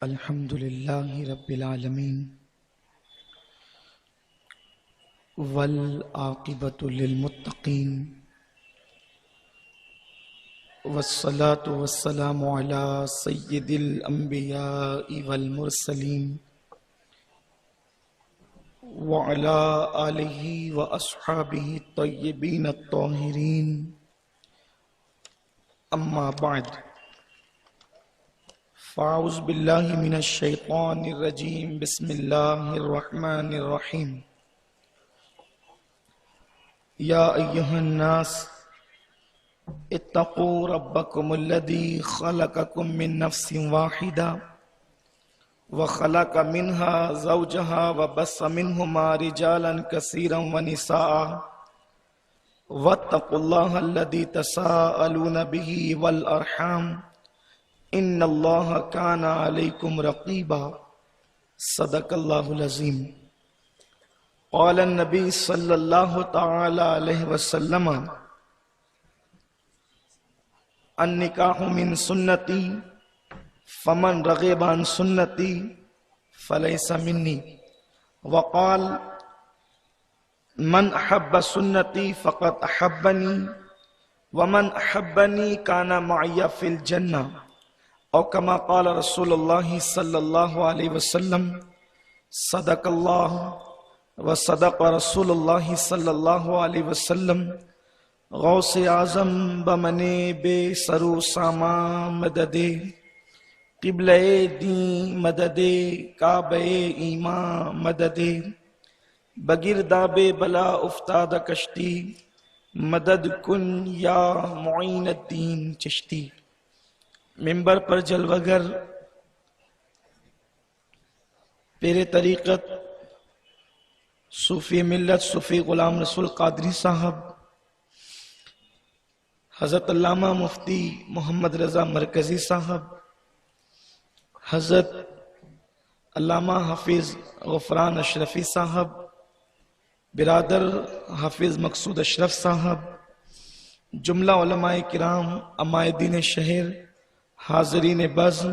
الحمد لله رب العالمين والعاقبة للمتقين والصلاة والسلام على سيد الأنبياء والمرسلين وعلى آله وأصحابه الطيبين الطاهرين أما بعد فاعوذ بالله من الشيطان الرجيم بسم الله الرحمن الرحيم يا أيها الناس اتقوا ربكم الذي خلقكم من نفس واحدة وخلق منها زوجها وبث منهما رجالا كثيرا ونساء واتقوا الله الذي تساءلون به والأرحام ان اللہ کان علیکم رقیبا صدق اللہ العظیم قال النبی صلی اللہ تعالی علیہ وسلم النکاح من سنتی فمن رغب عن سنتی فلیس منی وقال من احب سنتی فقد احبنی ومن احبنی کان معی فی الجنہ او کما قال رسول اللہ صلی اللہ علیہ وسلم صدق اللہ وصدق رسول اللہ صلی اللہ علیہ وسلم غوث اعظم بمنے بے سرو ساما مدد قبلہ دین مدد کعبہ ایمان مدد بگرداب بلا افتاد کشتی مدد کن یا معین الدین چشتی ممبر پر جلوگر پیر طریقت صوفی ملت صوفی غلام رسول قادری صاحب حضرت علامہ مفتی محمد رضا مرکزی صاحب حضرت علامہ حافظ غفران اشرفی صاحب برادر حافظ مقصود اشرف صاحب جملہ علماء کرام عمائدین شہر حاضرین بزم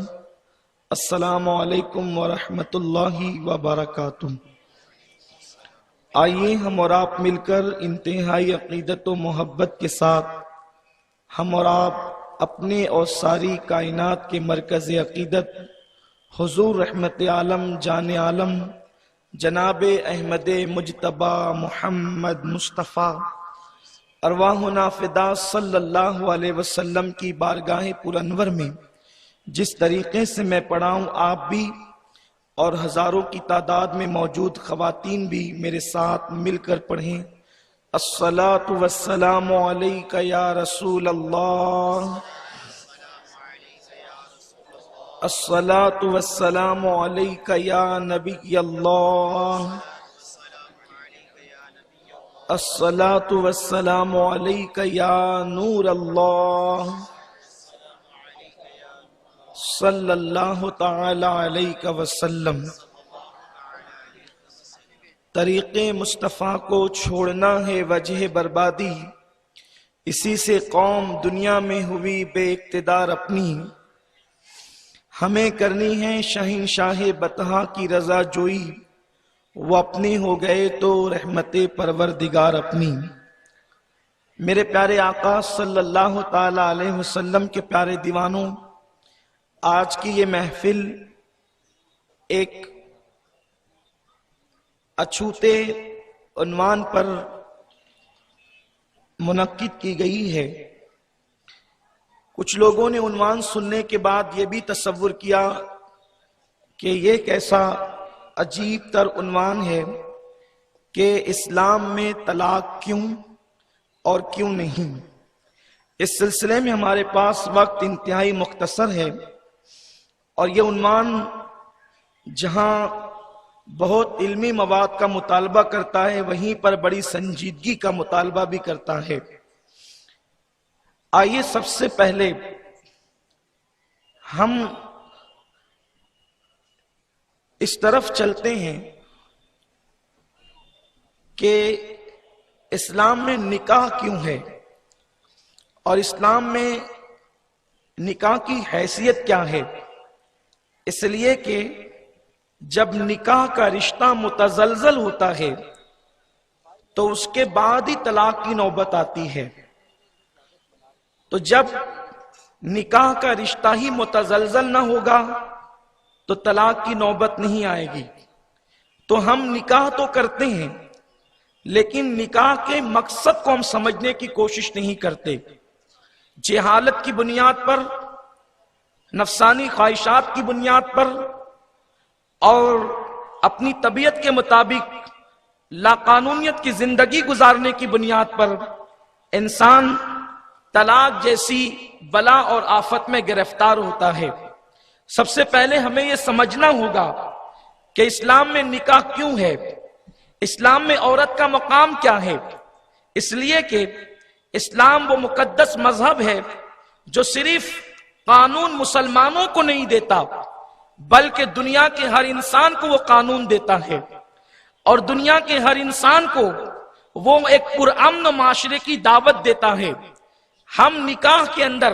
السلام علیکم ورحمۃ اللہ وبرکاتہ۔ آئیے ہم اور آپ مل کر انتہائی عقیدت و محبت کے ساتھ ہم اور آپ اپنے اور ساری کائنات کے مرکز عقیدت حضور رحمت عالم جان عالم جناب احمد مجتبی محمد مصطفیٰ ارواحنا فدا صلی اللہ علیہ وسلم کی بارگاہ پر انور میں جس طریقے سے میں پڑھاؤں آپ بھی اور ہزاروں کی تعداد میں موجود خواتین بھی میرے ساتھ مل کر پڑھیں۔ الصلاۃ والسلام علیک یا رسول اللہ، الصلاۃ والسلام علیک یا نبی اللہ، الصلاۃ والسلام علیک یا نور اللہ صلی اللہ تعالی علیہ وسلم۔ طریق مصطفیٰ کو چھوڑنا ہے وجہ بربادی، اسی سے قوم دنیا میں ہوئی بے اقتدار اپنی۔ ہمیں کرنی ہے شہنشاہ بطحا کی رضا جوئی، وہ اپنے ہو گئے تو رحمت پروردگار اپنی۔ میرے پیارے آقا صلی اللہ تعالی علیہ وسلم کے پیارے دیوانوں، آج کی یہ محفل ایک اچھوتے عنوان پر منعقد کی گئی ہے۔ کچھ لوگوں نے عنوان سننے کے بعد یہ بھی تصور کیا کہ یہ کیسا عجیب تر عنوان ہے کہ اسلام میں طلاق کیوں اور کیوں نہیں۔ اس سلسلے میں ہمارے پاس وقت انتہائی مختصر ہے اور یہ عنوان جہاں بہت علمی مواد کا مطالبہ کرتا ہے وہیں پر بڑی سنجیدگی کا مطالبہ بھی کرتا ہے۔ آئیے سب سے پہلے ہم اس طرف چلتے ہیں کہ اسلام میں نکاح کیوں ہے اور اسلام میں نکاح کی حیثیت کیا ہے اس لیے کہ جب نکاح کا رشتہ متزلزل ہوتا ہے تو اس کے بعد ہی طلاق کی نوبت آتی ہے. تو جب نکاح کا رشتہ ہی متزلزل نہ ہوگا تو طلاق کی نوبت نہیں آئے گی. تو ہم نکاح تو کرتے ہیں لیکن نکاح کے مقصد کو ہم سمجھنے کی کوشش نہیں کرتے. جہالت کی بنیاد پر، نفسانی خواہشات کی بنیاد پر اور اپنی طبیعت کے مطابق لاقانونیت کی زندگی گزارنے کی بنیاد پر انسان طلاق جیسی بلا اور آفت میں گرفتار ہوتا ہے. سب سے پہلے ہمیں یہ سمجھنا ہوگا کہ اسلام میں نکاح کیوں ہے، اسلام میں عورت کا مقام کیا ہے. اس لیے کہ اسلام وہ مقدس مذہب ہے جو صرف قانون مسلمانوں کو نہیں دیتا بلکہ دنیا کے ہر انسان کو وہ قانون دیتا ہے، اور دنیا کے ہر انسان کو وہ ایک پرامن معاشرے کی دعوت دیتا ہے. ہم نکاح کے اندر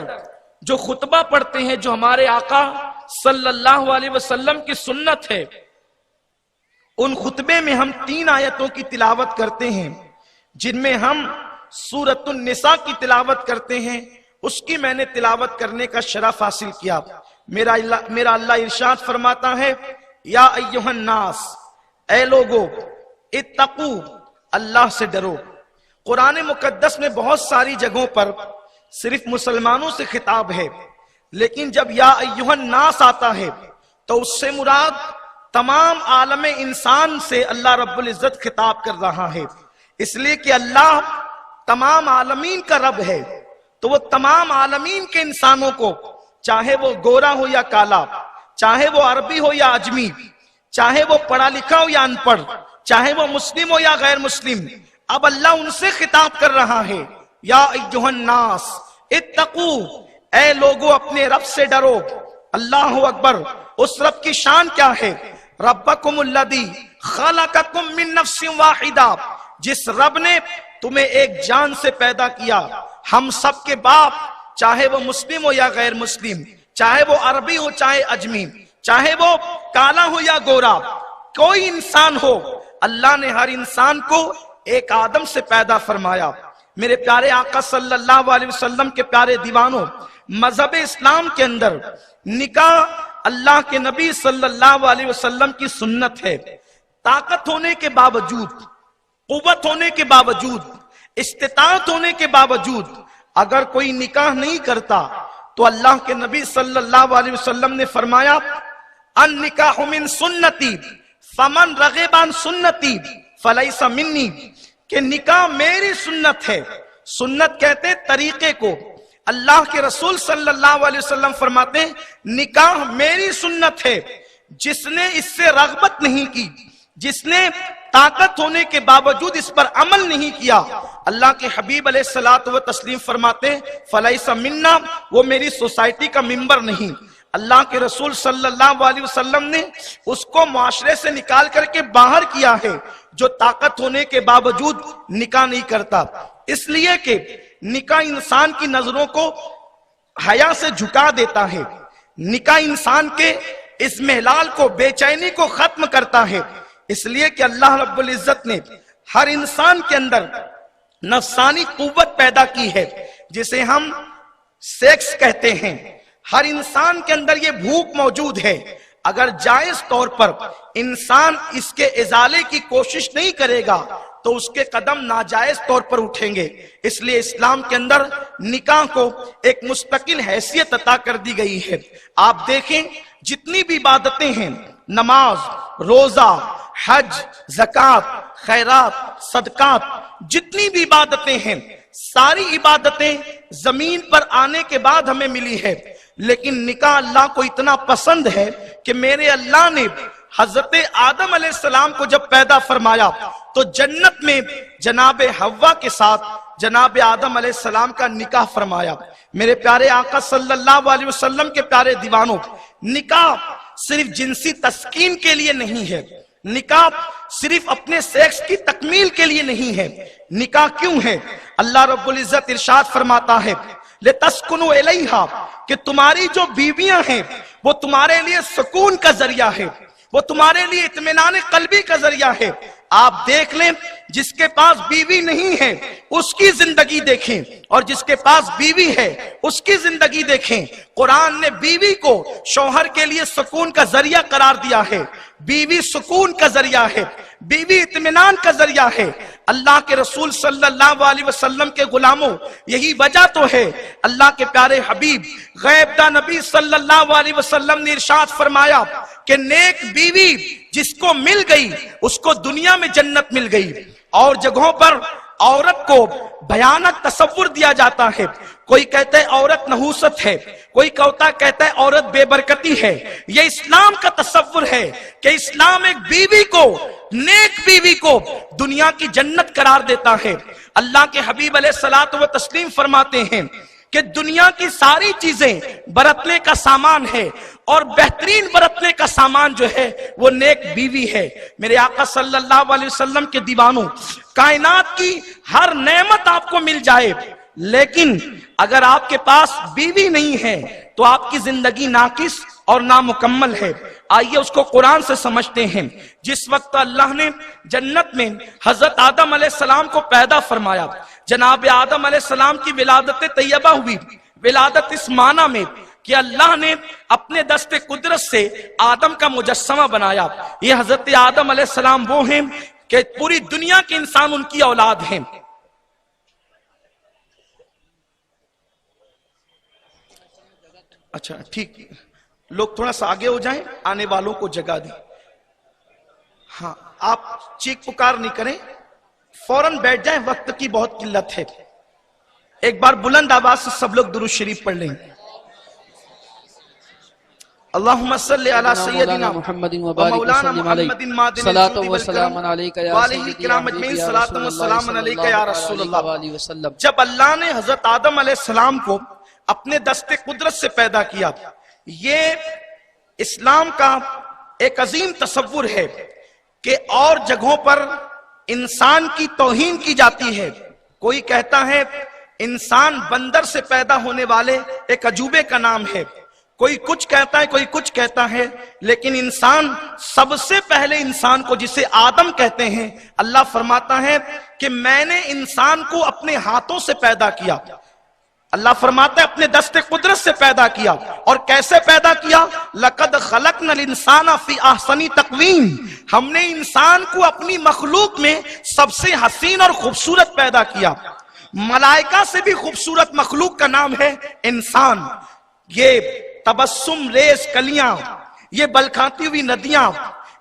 جو خطبہ پڑھتے ہیں، جو ہمارے آقا صلی اللہ علیہ وسلم کی سنت ہے، ان خطبے میں ہم 3 آیتوں کی تلاوت کرتے ہیں جن میں ہم سورۃ النساء کی تلاوت کرتے ہیں. اس کی میں نے تلاوت کرنے کا شرف حاصل کیا. میرا اللہ ارشاد فرماتا ہے، یا ایھا الناس، اے لوگو، اتقو، اللہ سے ڈرو. قرآن مقدس میں بہت ساری جگہوں پر صرف مسلمانوں سے خطاب ہے، لیکن جب یا ایھا الناس آتا ہے تو اس سے مراد تمام عالم انسان سے اللہ رب العزت خطاب کر رہا ہے. اس لیے کہ اللہ تمام عالمین کا رب ہے، تو وہ تمام عالمین کے انسانوں کو، چاہے وہ گورا ہو یا کالا، چاہے وہ عربی ہو یا اجمی، چاہے وہ پڑھا لکھا ہو یا ان پڑھ، چاہے وہ مسلم ہو یا غیر مسلم، اب اللہ ان سے خطاب کر رہا ہے، یا ایھا الناس اتقو، اے لوگو اپنے رب سے ڈرو. اللہ اکبر. اس رب کی شان کیا ہے؟ ربکم الذی خلقکم من نفس واحدہ، جس رب نے تمہیں ایک جان سے پیدا کیا. ہم سب کے باپ، چاہے وہ مسلم ہو یا غیر مسلم، چاہے وہ عربی ہو چاہے اجمی، چاہے وہ کالا ہو یا گورا، کوئی انسان ہو، اللہ نے ہر انسان کو ایک آدم سے پیدا فرمایا. میرے پیارے آقا صلی اللہ علیہ وسلم کے پیارے دیوانوں، مذہب اسلام کے اندر نکاح اللہ کے نبی صلی اللہ علیہ وسلم کی سنت ہے. طاقت ہونے کے باوجود، قوت ہونے کے باوجود، استطاعت ہونے کے باوجود اگر کوئی نکاح نہیں کرتا تو اللہ کے نبی صلی اللہ علیہ وسلم نے فرمایا، النکاح من سنتی فمن رغب عن سنتی فلیس منی، کہ نکاح میری سنت ہے. سنت کہتے ہیں طریقے کو. اللہ کے رسول صلی اللہ علیہ وسلم فرماتے ہیں نکاح میری سنت ہے. جس نے اس سے رغبت نہیں کی، جس نے طاقت ہونے کے باوجود اس پر عمل نہیں کیا، اللہ کے حبیب علیہ الصلوۃ والتسلیم فرماتے ہیں فلیس منا، وہ میری سوسائٹی کا ممبر نہیں. اللہ کے رسول صلی اللہ علیہ وسلم نے اس کو معاشرے سے نکال کر کے باہر کیا ہے جو طاقت ہونے کے باوجود نکاح نہیں کرتا. اس لیے کہ نکاح انسان کی نظروں کو حیا سے جھکا دیتا ہے. نکاح انسان کے اس محلال کو، بے چینی کو ختم کرتا ہے. اس لیے کہ اللہ رب العزت نے ہر انسان کے اندر نفسانی قوت پیدا کی ہے جسے ہم سیکس کہتے ہیں. ہر انسان کے اندر یہ بھوک موجود ہے. اگر جائز طور پر انسان اس کے ازالے کی کوشش نہیں کرے گا تو اس کے قدم ناجائز طور پر اٹھیں گے. اس لیے اسلام کے اندر نکاح کو ایک مستقل حیثیت عطا کر دی گئی ہے. آپ دیکھیں جتنی بھی عبادتیں ہیں، نماز، روزہ، حج، زکوٰۃ، خیرات، صدقات، جتنی بھی عبادتیں ہیں، ساری عبادتیں زمین پر آنے کے بعد ہمیں ملی ہے. لیکن نکاح اللہ کو اتنا پسند ہے کہ میرے اللہ نے حضرت آدم علیہ السلام کو جب پیدا فرمایا تو جنت میں جناب حوا کے ساتھ جناب آدم علیہ السلام کا نکاح فرمایا. میرے پیارے آقا صلی اللہ علیہ وسلم کے پیارے دیوانوں، نکاح صرف جنسی تسکین کے لیے نہیں ہے، نکاح صرف اپنے سیکس کی تکمیل کے لیے نہیں ہے. نکاح کیوں ہے؟ اللہ رب العزت ارشاد فرماتا ہے لِتَسْكُنُوا إِلَيْهَا، کہ تمہاری جو بیویاں ہیں وہ تمہارے لیے سکون کا ذریعہ ہے، وہ تمہارے لیے اطمینان قلبی کا ذریعہ ہے۔ آپ دیکھ لیں جس کے پاس بیوی نہیں ہے اس کی زندگی دیکھیں، اور جس کے پاس بیوی ہے اس کی زندگی دیکھیں۔ قرآن نے بیوی کو شوہر کے لیے سکون کا ذریعہ قرار دیا ہے، بیوی سکون کا ذریعہ ہے، بیوی اطمینان کا ذریعہ ہے۔ اللہ کے رسول صلی اللہ علیہ وسلم کے غلاموں، یہی وجہ تو ہے اللہ کے پیارے حبیب غیب داں نبی صلی اللہ علیہ وسلم نے ارشاد فرمایا کہ نیک بیوی جس کو مل گئی اس کو دنیا میں جنت مل گئی۔ اور جگہوں پر عورت کو بھیانک تصور دیا جاتا ہے، کوئی کہتا ہے عورت نحوست ہے، کوئی کہتا ہے عورت بے برکتی ہے۔ یہ اسلام کا تصور ہے کہ اسلام ایک بیوی کو، نیک بیوی کو دنیا کی جنت قرار دیتا ہے۔ اللہ کے حبیب علیہ الصلوۃ والتسلیم فرماتے ہیں کہ دنیا کی ساری چیزیں برتنے کا سامان ہے، اور بہترین برتنے کا سامان جو ہے وہ نیک بیوی ہے۔ میرے آقا صلی اللہ علیہ وسلم کے دیوانوں، کائنات کی ہر نعمت آپ کو مل جائے، لیکن اگر آپ کے پاس بیوی نہیں ہے تو آپ کی زندگی ناقص اور نامکمل ہے۔ آئیے اس کو قرآن سے سمجھتے ہیں۔ جس وقت اللہ نے جنت میں حضرت آدم علیہ السلام کو پیدا فرمایا، جناب آدم علیہ السلام کی ولادت طیبہ ہوئی۔ ولادت اس معنی میں کہ اللہ نے اپنے دست قدرت سے آدم کا مجسمہ بنایا۔ یہ حضرت آدم علیہ السلام وہ ہیں کہ پوری دنیا کے انسان ان کی اولاد ہیں۔ اچھا ٹھیک، لوگ تھوڑا سا آگے ہو جائیں، آنے والوں کو جگہ دیں۔ ہاں آپ چیخ پکار نہیں کریں، فوراً بیٹھ جائیں، وقت کی بہت قلت ہے۔ ایک بار بلند آواز سے سب لوگ درود شریف پڑھ لیں۔ اللہم صلی علی سیدنا محمد مولانا محمد مادن صلاۃ و سلام علیک یا والہ کرام اجمعین، صلاۃ و سلام علیک یا رسول اللہ۔ جب اللہ نے حضرت آدم علیہ السلام کو اپنے دست قدرت سے پیدا کیا، یہ اسلام کا ایک عظیم تصور ہے کہ اور جگہوں پر انسان کی توہین کی جاتی ہے۔ کوئی کہتا ہے انسان بندر سے پیدا ہونے والے ایک عجوبے کا نام ہے، کوئی کچھ کہتا ہے، کوئی کچھ کہتا ہے، لیکن انسان سب سے پہلے انسان کو جسے آدم کہتے ہیں، اللہ فرماتا ہے کہ میں نے انسان کو اپنے ہاتھوں سے پیدا کیا۔ اللہ فرماتا ہے اپنے دست قدرت سے پیدا کیا۔ اور کیسے پیدا کیا؟ لَقَدْ خَلَقْنَا الْإِنسَانَ فِي أَحْسَنِ تَقْوِيمٍ، ہم نے انسان کو اپنی مخلوق میں سب سے حسین اور خوبصورت پیدا کیا۔ ملائکہ سے بھی خوبصورت مخلوق کا نام ہے انسان۔ یہ تبسم ریز کلیاں، یہ بلکھاتی ہوئی ندیاں،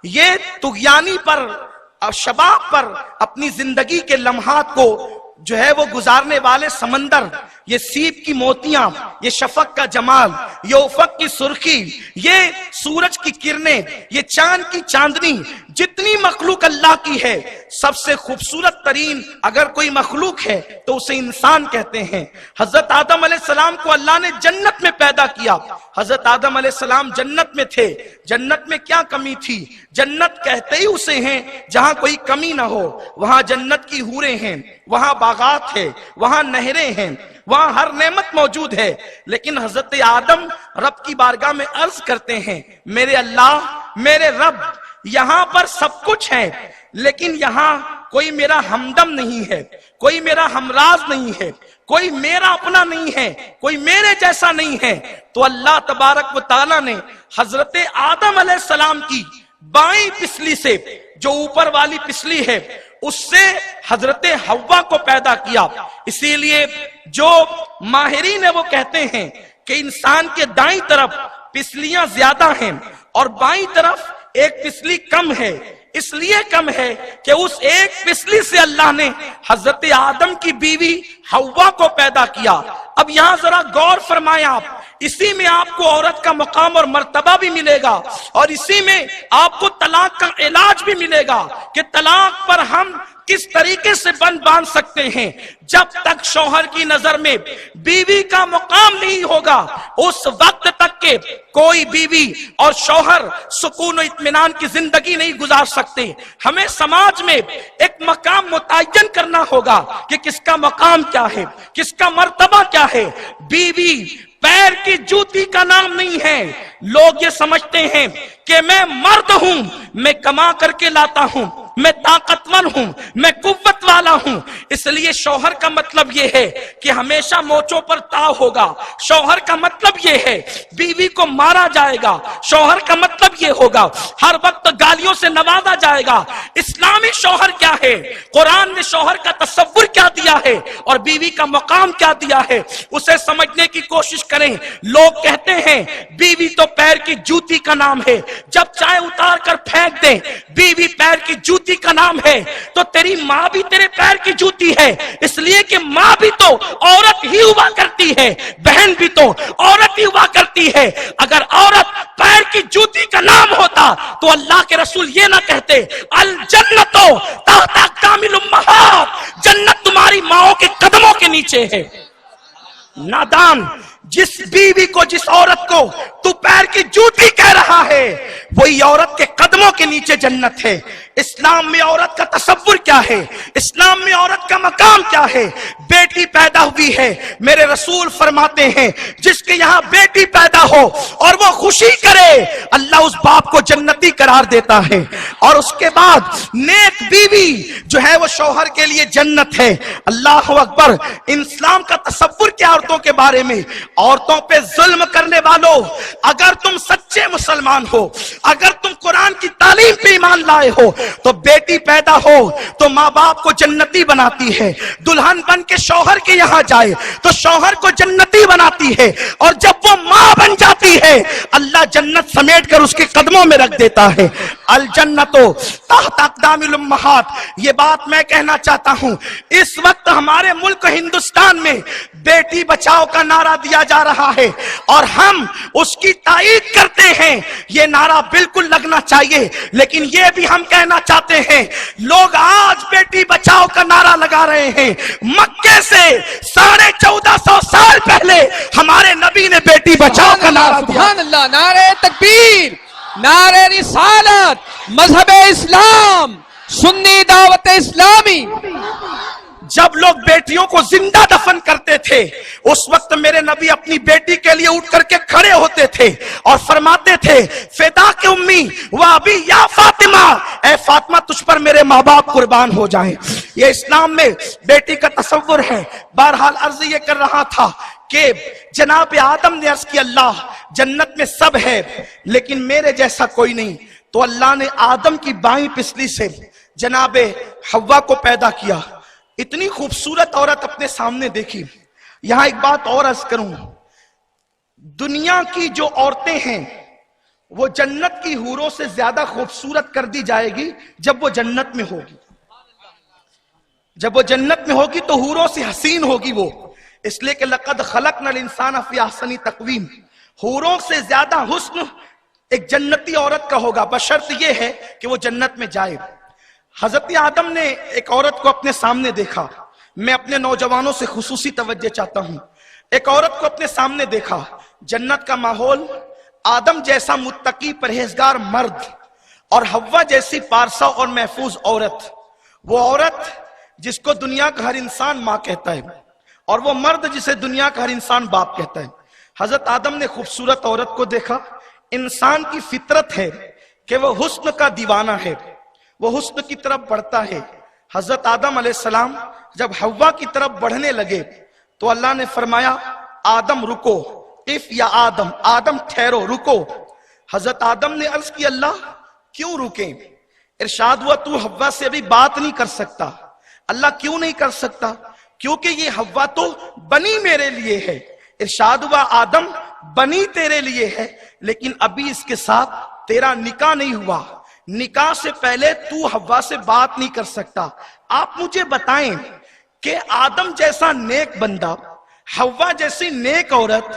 یہ طغیانی پر اور شباب پر اپنی زندگی کے لمحات کو جو ہے وہ گزارنے والے سمندر، یہ سیب کی موتیاں، یہ شفق کا جمال، یہ افق کی سرخی، یہ سورج کی کرنیں، یہ چاند کی چاندنی، جتنی مخلوق اللہ کی ہے سب سے خوبصورت ترین اگر کوئی مخلوق ہے تو اسے انسان کہتے ہیں۔ حضرت آدم علیہ السلام کو اللہ نے جنت میں پیدا کیا۔ حضرت آدم علیہ السلام جنت میں تھے۔ جنت میں کیا کمی تھی؟ جنت کہتے ہی اسے ہیں جہاں کوئی کمی نہ ہو۔ وہاں جنت کی حوریں ہیں، وہاں باغات ہیں، وہاں نہریں ہیں، وہاں ہر نعمت موجود ہے۔ لیکن حضرت آدم رب کی بارگاہ میں عرض کرتے ہیں، میرے اللہ، میرے رب، یہاں پر سب کچھ ہے لیکن یہاں کوئی میرا ہمدم نہیں ہے، کوئی میرا ہمراز نہیں ہے، کوئی میرا اپنا نہیں ہے، کوئی میرے جیسا نہیں ہے۔ تو اللہ تبارک و تعالیٰ نے حضرت آدم علیہ السلام کی بائیں پسلی سے، جو اوپر والی پسلی ہے، اس سے حضرت حوا کو پیدا کیا۔ اسی لیے جو ماہرین ہیں وہ کہتے ہیں کہ انسان کے دائیں طرف پسلیاں زیادہ ہیں اور بائیں طرف ایک پسلی کم ہے۔ اس لیے کم ہے کہ اس ایک پسلی سے اللہ نے حضرت آدم کی بیوی حوا کو پیدا کیا۔ اب یہاں ذرا غور فرمائیں آپ، اسی میں آپ کو عورت کا مقام اور مرتبہ بھی ملے گا، اور اسی میں آپ کو طلاق کا علاج بھی ملے گا کہ طلاق پر ہم کس طریقے سے باندھ سکتے ہیں۔ جب تک شوہر کی نظر میں بیوی کا مقام نہیں ہوگا، اس وقت تک کہ کوئی بیوی اور شوہر سکون و اطمینان کی زندگی نہیں گزار سکتے۔ ہمیں سماج میں ایک مقام متعین کرنا ہوگا کہ کس کا مقام کیا ہے، کس کا مرتبہ کیا ہے۔ بیوی پیر کی جوتی کا نام نہیں ہے، لوگ یہ سمجھتے ہیں کہ میں مرد ہوں، میں کما کر کے لاتا ہوں، میں طاقتور ہوں، میں قوت والا ہوں، اس لیے شوہر کا مطلب یہ ہے کہ ہمیشہ موچوں پر تاؤ ہوگا، شوہر کا مطلب یہ ہے بیوی کو مارا جائے گا، شوہر کا مطلب یہ ہوگا ہر وقت گالیوں سے نوازا جائے گا۔ اسلامی شوہر کیا ہے؟ قرآن نے شوہر کا تصور کیا دیا ہے اور بیوی کا مقام کیا دیا ہے، اسے سمجھنے کی کوشش کریں۔ لوگ کہتے ہیں بیوی تو پیر کی جوتی کا نام ہے، جب چاہے اتار کر پھینک دیں، بیوی پیر کی جوتی کا نام ہے تو تیری ماں بھی تیرے پیر کی جوتی ہے، اس لیے کہ ماں بھی تو عورت ہی ہوا کرتی ہے، بہن بھی تو عورت ہی ہوا کرتی ہے۔ اگر عورت پیر کی جوتی کا نام ہوتا تو اللہ کے رسول یہ نہ کہتے الجنت تحت اقدام الامہات، جنت تمہاری ماؤں کے قدموں کے نیچے ہے۔ نادان، جس بیوی کو، جس عورت کو تو پیر کی جوتی کہہ رہا ہے، وہی عورت کے قدموں کے نیچے جنت ہے۔ اسلام میں عورت کا تصور کیا ہے؟ اسلام میں عورت کا مقام کیا ہے؟ بیٹی پیدا ہوئی ہے، میرے رسول فرماتے ہیں جس کے یہاں بیٹی پیدا ہو اور وہ خوشی کرے، اللہ اس باپ کو جنتی قرار دیتا ہے۔ اور اس کے بعد نیک بیوی جو ہے وہ شوہر کے لیے جنت ہے۔ اللہ اکبر۔ اسلام کا تصور کیا عورتوں کے بارے میں؟ عورتوں پہ ظلم کرنے والوں، اگر تم سچے مسلمان ہو، اگر تم قرآن کی تعلیم پہ ایمان لائے ہو تو بیٹی پیدا ہو تو ماں باپ کو جنتی بناتی ہے، دلہن بن کے شوہر کے یہاں جائے تو شوہر کو جنتی بناتی ہے، اور جب وہ ماں بن جاتی ہے اللہ جنت سمیٹ کر اس کے قدموں میں رکھ دیتا ہے۔ الجنت تحت اقدام الامہات، یہ بات میں کہنا چاہتا ہوں، اس وقت ہمارے ملک ہندوستان میں بیٹی بچاؤ کا نعرہ دیا جا رہا ہے اور ہم اس کی تائید کرتے ہیں، یہ نعرہ بالکل لگنا چاہیے، لیکن یہ بھی ہم کہنا چاہتے ہیں لوگ آج بیٹی بچاؤ کا نعرہ لگا رہے ہیں، مکے سے 1450 سال پہلے ہمارے نبی نے بیٹی بچاؤ کا نعرہ دیا۔ سبحان اللہ، نعرہ تکبیر، نعرہ رسالت، مذہب اسلام، سنی دعوت اسلامی۔ جب لوگ بیٹیوں کو زندہ دفن کرتے تھے اس وقت میرے نبی اپنی بیٹی کے لیے اٹھ کر کے کھڑے ہوتے تھے اور فرماتے تھے فدا کے امی و ابی یا فاطمہ، اے فاطمہ تجھ پر میرے ماں باپ قربان ہو جائیں۔ یہ اسلام میں بیٹی کا تصور ہے۔ بہرحال عرض یہ کر رہا تھا کہ جناب آدم نے عرض کی اللہ جنت میں سب ہے لیکن میرے جیسا کوئی نہیں، تو اللہ نے آدم کی بائیں پسلی سے جناب حوا کو پیدا کیا۔ اتنی خوبصورت عورت اپنے سامنے دیکھی۔ یہاں ایک بات اور عرض کروں، دنیا کی جو عورتیں ہیں وہ جنت کی حوروں سے زیادہ خوبصورت کر دی جائے گی جب وہ جنت میں ہوگی۔ جب وہ جنت میں ہوگی تو حوروں سے حسین ہوگی وہ، اس لیے کہ لقد خلقنا الانسان فی احسن تقویم، حوروں سے زیادہ حسن ایک جنتی عورت کا ہوگا، بشرط یہ ہے کہ وہ جنت میں جائے۔ حضرت آدم نے ایک عورت کو اپنے سامنے دیکھا، میں اپنے نوجوانوں سے خصوصی توجہ چاہتا ہوں، ایک عورت کو اپنے سامنے دیکھا، جنت کا ماحول، آدم جیسا متقی پرہیزگار مرد اور حوا جیسی پارسا اور محفوظ عورت، وہ عورت جس کو دنیا کا ہر انسان ماں کہتا ہے اور وہ مرد جسے دنیا کا ہر انسان باپ کہتا ہے۔ حضرت آدم نے خوبصورت عورت کو دیکھا۔ انسان کی فطرت ہے کہ وہ حسن کا دیوانہ ہے، وہ حسن کی طرف بڑھتا ہے۔ حضرت آدم علیہ السلام جب حوا کی طرف بڑھنے لگے تو اللہ نے فرمایا آدم رکو، اف یا آدم، آدم ٹھہرو، رکو۔ حضرت آدم نے عرض کی اللہ کیوں رکیں؟ ارشاد ہوا تو حوا سے ابھی بات نہیں کر سکتا۔ اللہ کیوں نہیں کر سکتا؟ کیونکہ یہ حوا تو بنی میرے لیے ہے۔ ارشاد ہوا آدم بنی تیرے لیے ہے لیکن ابھی اس کے ساتھ تیرا نکاح نہیں ہوا، نکاح سے پہلے تو حوا سے بات نہیں کر سکتا۔ آپ مجھے بتائیں کہ آدم جیسا نیک بندہ، حوا جیسی نیک عورت،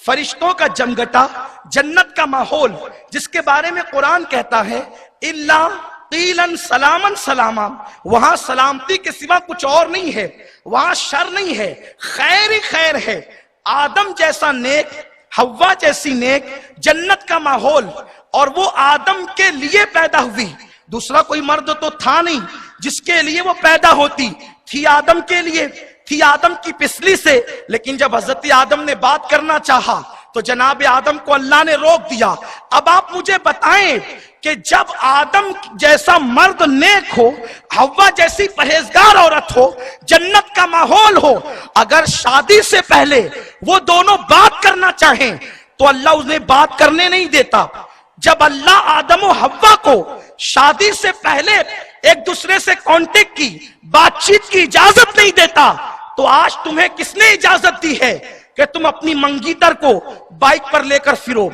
فرشتوں کا جمگٹا، جنت کا ماحول جس کے بارے میں قرآن کہتا ہے الا قیلن سلامن سلاما، وہاں سلامتی کے سوا کچھ اور نہیں ہے، وہاں شر نہیں ہے، خیر ہی خیر ہے۔ آدم جیسا نیک، حوا جیسی نیک، جنت کا ماحول، اور وہ آدم کے لیے پیدا ہوئی، دوسرا کوئی مرد تو تھا نہیں جس کے لیے وہ پیدا ہوتی، تھی آدم کے لیے، تھی آدم کی پسلی سے، لیکن جب حضرت آدم نے بات کرنا چاہا تو جناب آدم کو اللہ نے روک دیا۔ اب آپ مجھے بتائیں کہ جب آدم جیسا مرد نیک ہو، حوا جیسی پرہیزگار عورت ہو، جنت کا ماحول ہو، اگر شادی سے پہلے وہ دونوں بات کرنا چاہیں تو اللہ انہیں بات کرنے نہیں دیتا۔ جب اللہ آدم و حوا کو شادی سے پہلے ایک دوسرے سے کانٹیکٹ کی، بات چیت کی اجازت نہیں دیتا، تو آج تمہیں کس نے اجازت دی ہے کہ تم اپنی منگیتر کو بائک پر لے کر پھرو،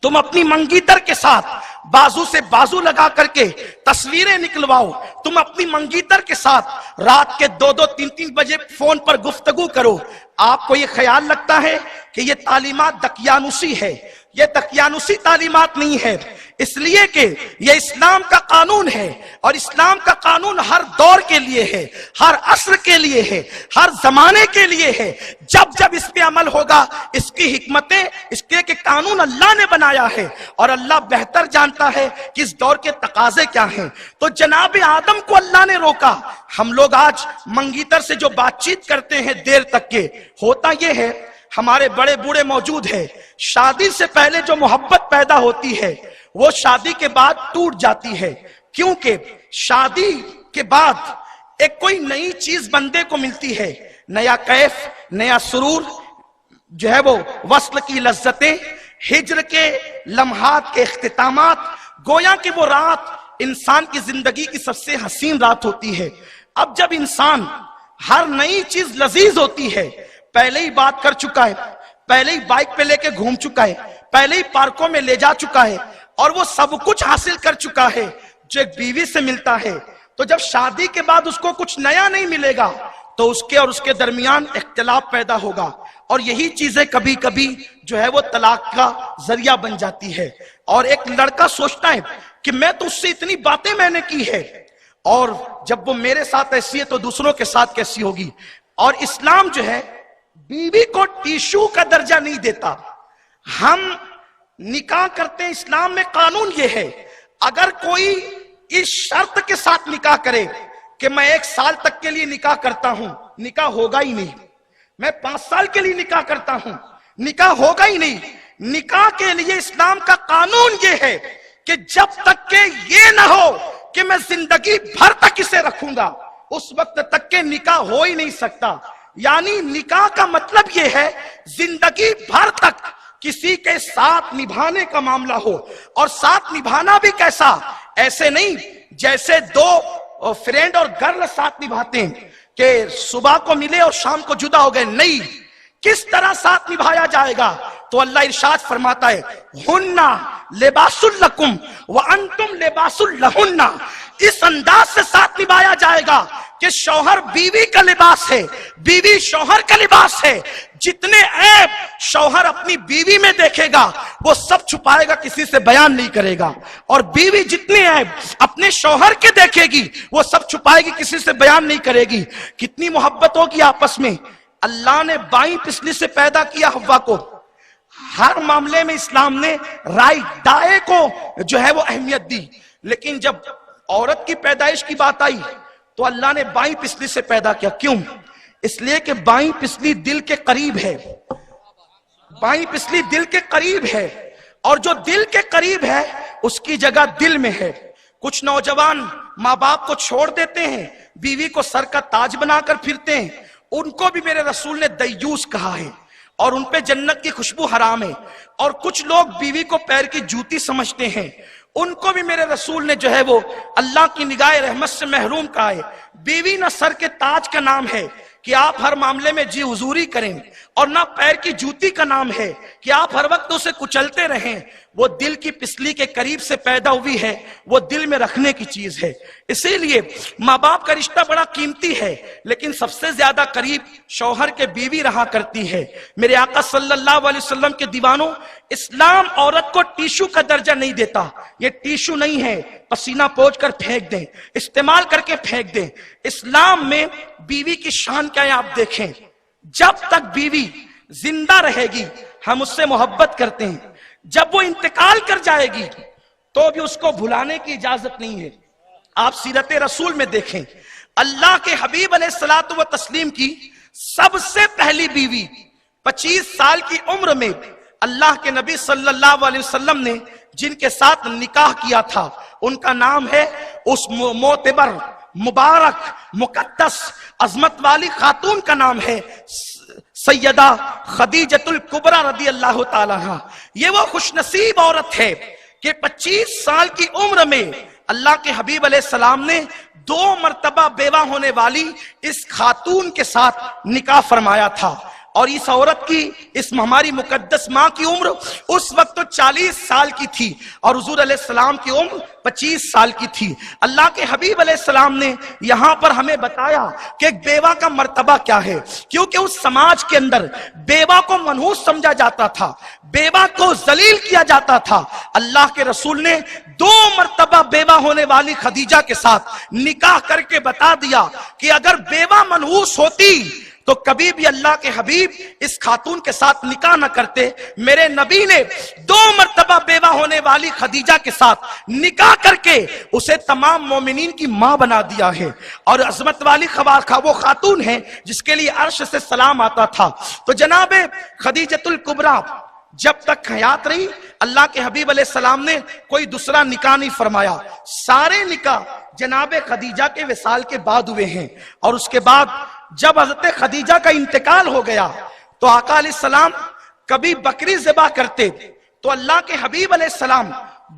تم اپنی منگیتر کے ساتھ بازو سے بازو لگا کر کے تصویریں نکلواؤ، تم اپنی منگیتر کے ساتھ رات کے 2-3 بجے فون پر گفتگو کرو؟ آپ کو یہ خیال لگتا ہے کہ یہ تعلیمات دقیانوسی ہے؟ یہ دقیانوسی تعلیمات نہیں ہے، اس لیے کہ یہ اسلام کا قانون ہے، اور اسلام کا قانون ہر دور کے لیے ہے، ہر عصر کے لیے ہے، ہر زمانے کے لیے ہے۔ جب جب اس پہ عمل ہوگا، اس کی حکمتیں، اس کے قانون اللہ نے بنایا ہے، اور اللہ بہتر جانتا ہے کہ اس دور کے تقاضے کیا ہیں۔ تو جناب آدم کو اللہ نے روکا۔ ہم لوگ آج منگیتر سے جو بات چیت کرتے ہیں دیر تک کے، ہوتا یہ ہے، ہمارے بڑے بوڑھے موجود ہیں، شادی سے پہلے جو محبت پیدا ہوتی ہے وہ شادی کے بعد ٹوٹ جاتی ہے، کیونکہ شادی کے بعد ایک کوئی نئی چیز بندے کو ملتی ہے، نیا کیف، نیا سرور، جو ہے وہ وصل کی لذتیں، ہجر کے لمحات کے اختتامات، گویا کہ وہ رات انسان کی زندگی کی سب سے حسین رات ہوتی ہے۔ اب جب انسان ہر نئی چیز لذیذ ہوتی ہے، پہلے ہی بات کر چکا ہے، پہلے ہی بائک پہ لے کے گھوم چکا ہے، پہلے ہی پارکوں میں لے جا چکا ہے، اور وہ سب کچھ حاصل کر چکا ہے جو ایک بیوی سے ملتا ہے، تو جب شادی کے بعد اس کو کچھ نیا نہیں ملے گا تو اس کے اور اس کے درمیان اختلاف پیدا ہوگا، اور یہی چیزیں کبھی کبھی جو ہے وہ طلاق کا ذریعہ بن جاتی ہے۔ اور ایک لڑکا سوچتا ہے کہ میں تو اس سے اتنی باتیں میں نے کی ہے، اور جب وہ میرے ساتھ ایسی ہے تو دوسروں کے ساتھ کیسی ہوگی۔ اور اسلام جو ہے بیوی کو ٹیشو کا درجہ نہیں دیتا۔ ہم نکاح کرتے ہیں، اسلام میں قانون یہ ہے، اگر کوئی اس شرط کے ساتھ نکاح کرے کہ میں 1 سال تک کے لیے نکاح کرتا ہوں، نکاح ہوگا ہی نہیں۔ میں 5 سال کے لیے نکاح کرتا ہوں، نکاح ہوگا ہی نہیں۔ نکاح کے لیے اسلام کا قانون یہ ہے کہ جب تک کہ یہ نہ ہو کہ میں زندگی بھر تک اسے رکھوں گا، اس وقت تک کہ نکاح ہو ہی نہیں سکتا۔ یعنی نکاح کا مطلب یہ ہے زندگی بھر تک کسی کے ساتھ نبھانے کا معاملہ ہو، اور ساتھ نبھانا بھی کیسا؟ ایسے نہیں جیسے 2 فرینڈ اور گرل ساتھ نبھاتے ہیں کہ صبح کو ملے اور شام کو جدا ہو گئے، نہیں۔ کس طرح ساتھ نبھایا جائے گا؟ تو اللہ ارشاد فرماتا ہے ہن لباس لکم وانتم لباس لہن۔ اس انداز سے ساتھ نبھایا جائے گا کہ شوہر بیوی کا لباس ہے، بیوی شوہر کا لباس ہے۔ جتنے عیب شوہر اپنی بیوی میں دیکھے گا وہ سب چھپائے گا، کسی سے بیان نہیں کرے گا، اور بیوی جتنے عیب اپنے شوہر کے دیکھے گی وہ سب چھپائے گی، کسی سے بیان نہیں کرے گی۔ کتنی محبت ہوگی آپس میں۔ اللہ نے بائیں پسلی سے پیدا کیا حوا کو۔ ہر معاملے میں اسلام نے رائٹ دائیں کو جو ہے وہ اہمیت دی، لیکن جب عورت کی پیدائش کی بات آئی تو اللہ نے بائیں پسلی سے پیدا کیا۔ کیوں؟ اس لیے کہ بائیں پسلی دل کے قریب ہے، بائیں پسلی دل کے قریب ہے، اور جو دل کے قریب ہے اس کی جگہ دل میں ہے۔ کچھ نوجوان ماں باپ کو چھوڑ دیتے ہیں، بیوی کو سر کا تاج بنا کر پھرتے ہیں، ان کو بھی میرے رسول نے دیوس کہا ہے، اور ان پہ جنت کی خوشبو حرام ہے۔ اور کچھ لوگ بیوی کو پیر کی جوتی سمجھتے ہیں، ان کو بھی میرے رسول نے جو ہے وہ اللہ کی نگاہ رحمت سے محروم کہا ہے۔ بیوی نہ سر کے تاج کا نام ہے کہ آپ ہر معاملے میں جی حضوری کریں، اور نہ پیر کی جوتی کا نام ہے کہ آپ ہر وقت اسے کچلتے رہیں۔ وہ دل کی پسلی کے قریب سے پیدا ہوئی ہے، وہ دل میں رکھنے کی چیز ہے۔ اسی لیے ماں باپ کا رشتہ بڑا قیمتی ہے، لیکن سب سے زیادہ قریب شوہر کے بیوی رہا کرتی ہے۔ میرے آقا صلی اللہ علیہ وسلم کے دیوانوں، اسلام عورت کو ٹیشو کا درجہ نہیں دیتا۔ یہ ٹیشو نہیں ہے پسینہ پوچھ کر پھینک دیں، استعمال کر کے پھینک دیں۔ اسلام میں بیوی کی شان کیا ہے آپ دیکھیں۔ جب تک بیوی زندہ رہے گی ہم اس سے محبت کرتے ہیں، جب وہ انتقال کر جائے گی تو بھی اس کو بھلانے کی اجازت نہیں ہے۔ آپ سیرت رسول میں دیکھیں، اللہ کے حبیب علیہ الصلوۃ والتسلیم کی سب سے پہلی بیوی 25 سال کی عمر میں اللہ کے نبی صلی اللہ علیہ وسلم نے جن کے ساتھ نکاح کیا تھا ان کا نام ہے اس معتبر مبارک مقدس عظمت والی خاتون کا نام ہے سیدہ خدیجۃ الکبریٰ رضی اللہ تعالیٰ عنہا۔ یہ وہ خوش نصیب عورت ہے کہ 25 سال کی عمر میں اللہ کے حبیب علیہ السلام نے 2 مرتبہ بیوہ ہونے والی اس خاتون کے ساتھ نکاح فرمایا تھا، اور اس عورت کی، اس ہماری مقدس ماں کی عمر اس وقت تو 40 سال کی تھی اور حضور علیہ السلام کی عمر 25 سال کی تھی۔ اللہ کے حبیب علیہ السلام نے یہاں پر ہمیں بتایا کہ ایک بیوہ کا مرتبہ کیا ہے، کیونکہ اس سماج کے اندر بیوہ کو منحوس سمجھا جاتا تھا، بیوہ کو ذلیل کیا جاتا تھا۔ اللہ کے رسول نے 2 مرتبہ بیوہ ہونے والی خدیجہ کے ساتھ نکاح کر کے بتا دیا کہ اگر بیوہ منحوس ہوتی تو کبھی بھی اللہ کے حبیب اس خاتون کے ساتھ نکاح نہ کرتے۔ میرے نبی نے 2 مرتبہ بیوہ ہونے والی خدیجہ کے ساتھ نکاح کر کے اسے تمام مومنین کی ماں بنا دیا ہے، اور عظمت والی وہ خاتون ہے جس کے لیے عرش سے سلام آتا تھا۔ تو جناب خدیجۃ الکبریٰ جب تک حیات رہی، اللہ کے حبیب علیہ السلام نے کوئی دوسرا نکاح نہیں فرمایا، سارے نکاح جناب خدیجہ کے وصال کے بعد ہوئے ہیں۔ اور اس کے بعد جب حضرت خدیجہ کا انتقال ہو گیا تو آقا علیہ السلام کبھی بکری ذبح کرتے تو اللہ کے حبیب علیہ السلام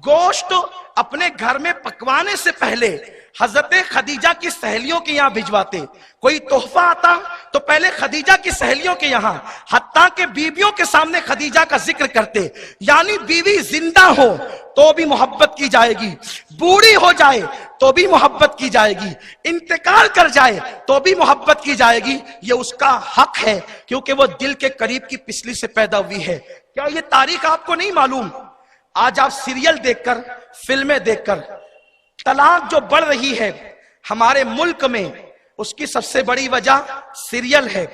گوشت اپنے گھر میں پکوانے سے پہلے حضرت خدیجہ کی سہیلیوں کے یہاں بھجواتے۔ کوئی تحفہ آتا تو پہلے خدیجہ کی سہیلیوں کے یہاں، حتیٰ کہ بیویوں کے سامنے خدیجہ کا ذکر کرتے، یعنی بیوی زندہ ہو تو بھی محبت کی جائے گی، بوڑھی ہو جائے تو بھی محبت کی جائے گی، انتقال کر جائے تو بھی محبت کی جائے گی۔ یہ اس کا حق ہے کیونکہ وہ دل کے قریب کی پسلی سے پیدا ہوئی ہے۔ کیا یہ تاریخ آپ کو نہیں معلوم؟ آج آپ سیریل دیکھ کر، فلمیں دیکھ کر طلاق جو بڑھ رہی ہے ہمارے ملک میں، اس کی سب سے بڑی وجہ سیریل ہے۔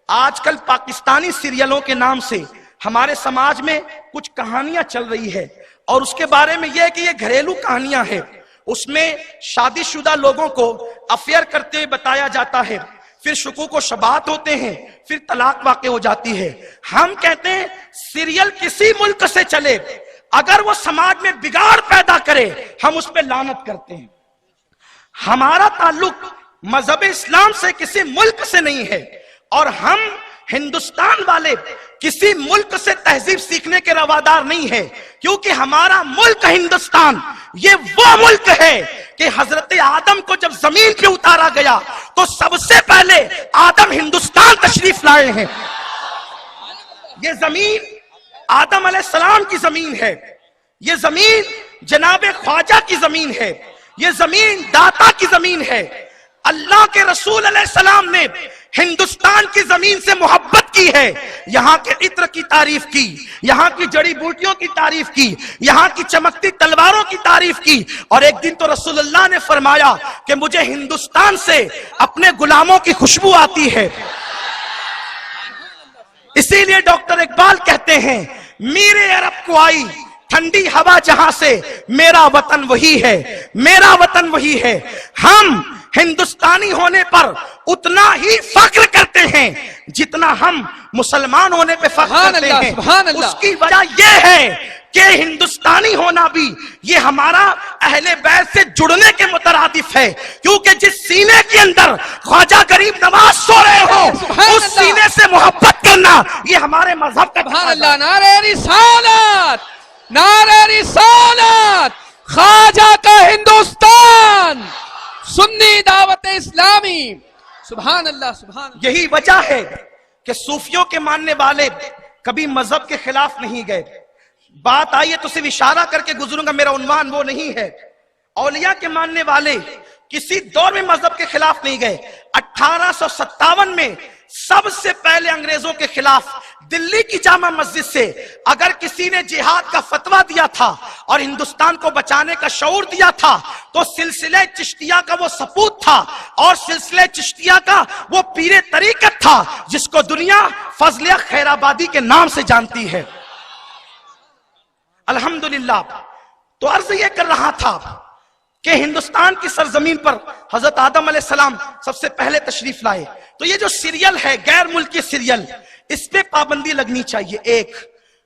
آج کل پاکستانی سیریلوں کے نام سے ہمارے سماج میں کچھ کہانیاں چل رہی ہے، اور اس کے بارے میں یہ ہے کہ یہ گھریلو کہانیاں ہیں۔ اس میں شادی شدہ لوگوں کو افیئر کرتے ہوئے بتایا جاتا ہے، پھر شکوک و شبہات ہوتے ہیں، پھر طلاق واقع ہو جاتی ہے۔ ہم کہتے ہیں سیریل کسی ملک سے چلے، اگر وہ سماج میں بگاڑ پیدا کرے ہم اس پہ لعنت کرتے ہیں۔ ہمارا تعلق مذہب اسلام سے کسی ملک سے نہیں ہے، اور ہم ہندوستان والے کسی ملک سے تہذیب سیکھنے کے روادار نہیں ہے، کیونکہ ہمارا ملک ہندوستان یہ وہ ملک ہے کہ حضرت آدم کو جب زمین پہ اتارا گیا تو سب سے پہلے آدم ہندوستان تشریف لائے ہیں۔ یہ زمین آدم علیہ السلام کی زمین ہے، یہ زمین جناب خواجہ کی زمین ہے، یہ زمین داتا کی زمین ہے۔ اللہ کے رسول علیہ السلام نے ہندوستان کی زمین سے محبت کی ہے، یہاں کے عطر کی تعریف کی، یہاں کی جڑی بوٹیوں کی تعریف کی، یہاں کی چمکتی تلواروں کی تعریف کی، اور ایک دن تو رسول اللہ نے فرمایا کہ مجھے ہندوستان سے اپنے غلاموں کی خوشبو آتی ہے۔ اسی لیے ڈاکٹر اقبال کہتے ہیں میرے عرب کو آئی ٹھنڈی ہوا جہاں سے، میرا وطن وہی ہے، میرا وطن وہی ہے۔ ہم ہندوستانی ہونے پر اتنا ہی فخر کرتے ہیں جتنا ہم مسلمان ہونے پہ فخر کرتے ہیں۔ اس کی وجہ یہ ہے کہ ہندوستانی ہونا بھی یہ ہمارا اہل بیت سے جڑنے کے مترادف ہے، کیونکہ جس سینے کے اندر خواجہ غریب نواز سو رہے ہو اس سینے سے محبت کرنا یہ ہمارے مذہب کا سبحان اللہ۔ نعرہ رسالت، نعرہ رسالت، خواجہ کا ہندوستان، سنی دعوت اسلامی، سبحان اللہ سبحان اللہ۔ یہی وجہ ہے کہ صوفیوں کے ماننے والے کبھی مذہب کے خلاف نہیں گئے۔ بات آئیے تو صرف اشارہ کر کے گزروں گا، میرا عنوان وہ نہیں ہے۔ اولیاء کے ماننے والے کسی دور میں مذہب کے خلاف نہیں گئے۔ 1857 میں سب سے پہلے انگریزوں کے خلاف دلی کی جامع مسجد سے اگر کسی نے جہاد کا فتویٰ دیا تھا اور ہندوستان کو بچانے کا شعور دیا تھا تو سلسلہ چشتیہ کا وہ سپوت تھا، اور سلسلہ چشتیہ کا وہ پیر طریقت تھا جس کو دنیا فضلیہ خیر آبادی کے نام سے جانتی ہے۔ الحمدللہ۔ تو عرض یہ کر رہا تھا کہ ہندوستان کی سرزمین پر حضرت آدم علیہ السلام سب سے پہلے تشریف لائے۔ تو یہ جو سیریل ہے غیر ملکی سیریل، اس پہ پابندی لگنی چاہیے۔ ایک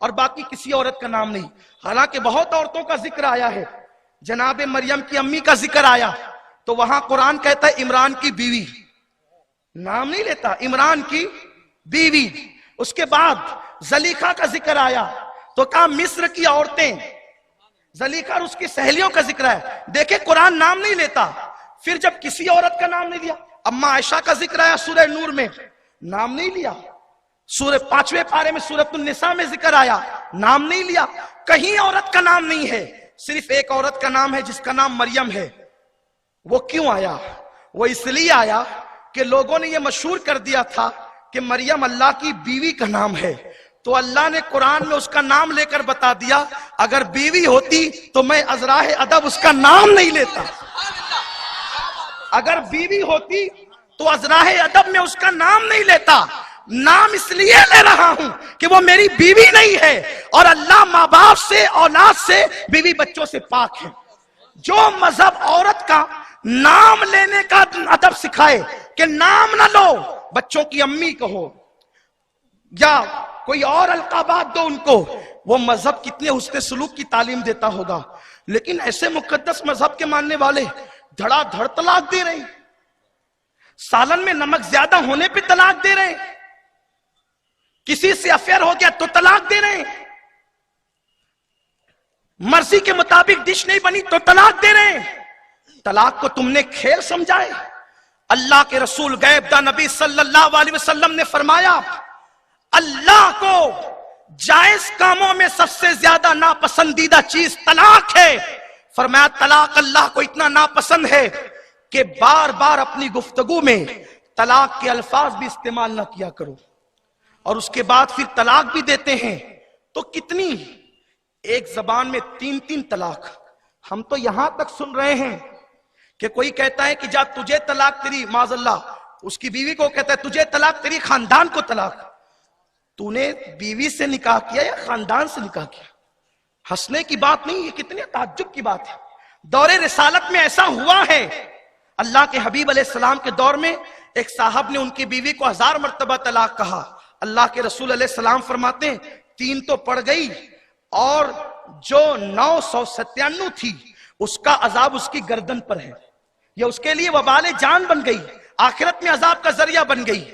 اور باقی کسی عورت کا نام نہیں. حالانکہ بہت عورتوں کا ذکر آیا ہے. جناب مریم کی امی کا ذکر آیا تو وہاں قرآن کہتا ہے عمران کی بیوی، نام نہیں لیتا، عمران کی بیوی. اس کے بعد زلیخا کا ذکر آیا تو کہا مصر کی عورتیں. زلیخا اور اس کی سہیلیوں کا ذکر ہے. دیکھیں قرآن نام نہیں لیتا. پھر جب کسی عورت کا نام نہیں لیا، اما عائشہ کا ذکر آیا سورہ نور میں، نام نہیں لیا. سورہ 5ویں پارے میں سورۃ النساء میں ذکر آیا، نام نہیں لیا. کہیں عورت کا نام نہیں ہے. صرف ایک عورت کا نام ہے جس کا نام مریم ہے. وہ کیوں آیا؟ وہ اس لیے آیا کہ لوگوں نے یہ مشہور کر دیا تھا کہ مریم اللہ کی بیوی کا نام ہے. تو اللہ نے قرآن میں اس کا نام لے کر بتا دیا اگر بیوی ہوتی تو میں ازراہ ادب اس کا نام نہیں لیتا. اگر بیوی ہوتی تو ازراہ ادب میں اس کا نام نہیں لیتا. نام اس لیے لے رہا ہوں کہ وہ میری بیوی نہیں ہے، اور اللہ ماں باپ سے، اولاد سے، بیوی بچوں سے پاک ہے. جو مذہب عورت کا نام لینے کا ادب سکھائے کہ نام نہ لو، بچوں کی امی کہو یا کوئی اور القابات دو ان کو، وہ مذہب کتنے حسن سلوک کی تعلیم دیتا ہوگا. لیکن ایسے مقدس مذہب کے ماننے والے دھڑا دھڑ طلاق دے رہے ہیں. سالن میں نمک زیادہ ہونے پہ طلاق دے رہے ہیں. کسی سے افیئر ہو گیا تو طلاق دے رہے ہیں. مرضی کے مطابق ڈش نہیں بنی تو طلاق دے رہے ہیں. طلاق کو تم نے کھیل سمجھا ہے؟ اللہ کے رسول غیب دا نبی صلی اللہ علیہ وسلم نے فرمایا اللہ کو جائز کاموں میں سب سے زیادہ ناپسندیدہ چیز طلاق ہے. فرمایا طلاق اللہ کو اتنا ناپسند ہے کہ بار بار اپنی گفتگو میں طلاق کے الفاظ بھی استعمال نہ کیا کرو. اور اس کے بعد پھر طلاق بھی دیتے ہیں تو کتنی، ایک زبان میں 3 طلاق. ہم تو یہاں تک سن رہے ہیں کہ کوئی کہتا ہے کہ جا تجھے طلاق، تیری معاذ اللہ اس کی بیوی کو کہتا ہے تجھے طلاق، تیری خاندان کو طلاق. تو نے بیوی سے نکاح کیا یا خاندان سے نکاح کیا؟ ہنسنے کی بات نہیں، یہ کتنے تعجب کی بات ہے. دور رسالت میں ایسا ہوا ہے. اللہ کے حبیب علیہ السلام کے دور میں ایک صاحب نے ان کی بیوی کو 1000 مرتبہ طلاق کہا. اللہ کے رسول علیہ السلام فرماتے ہیں 3 تو پڑ گئی اور جو 997 تھی اس کا عذاب اس کی گردن پر ہے. یہ اس کے لیے وبال جان بن گئی، آخرت میں عذاب کا ذریعہ بن گئی.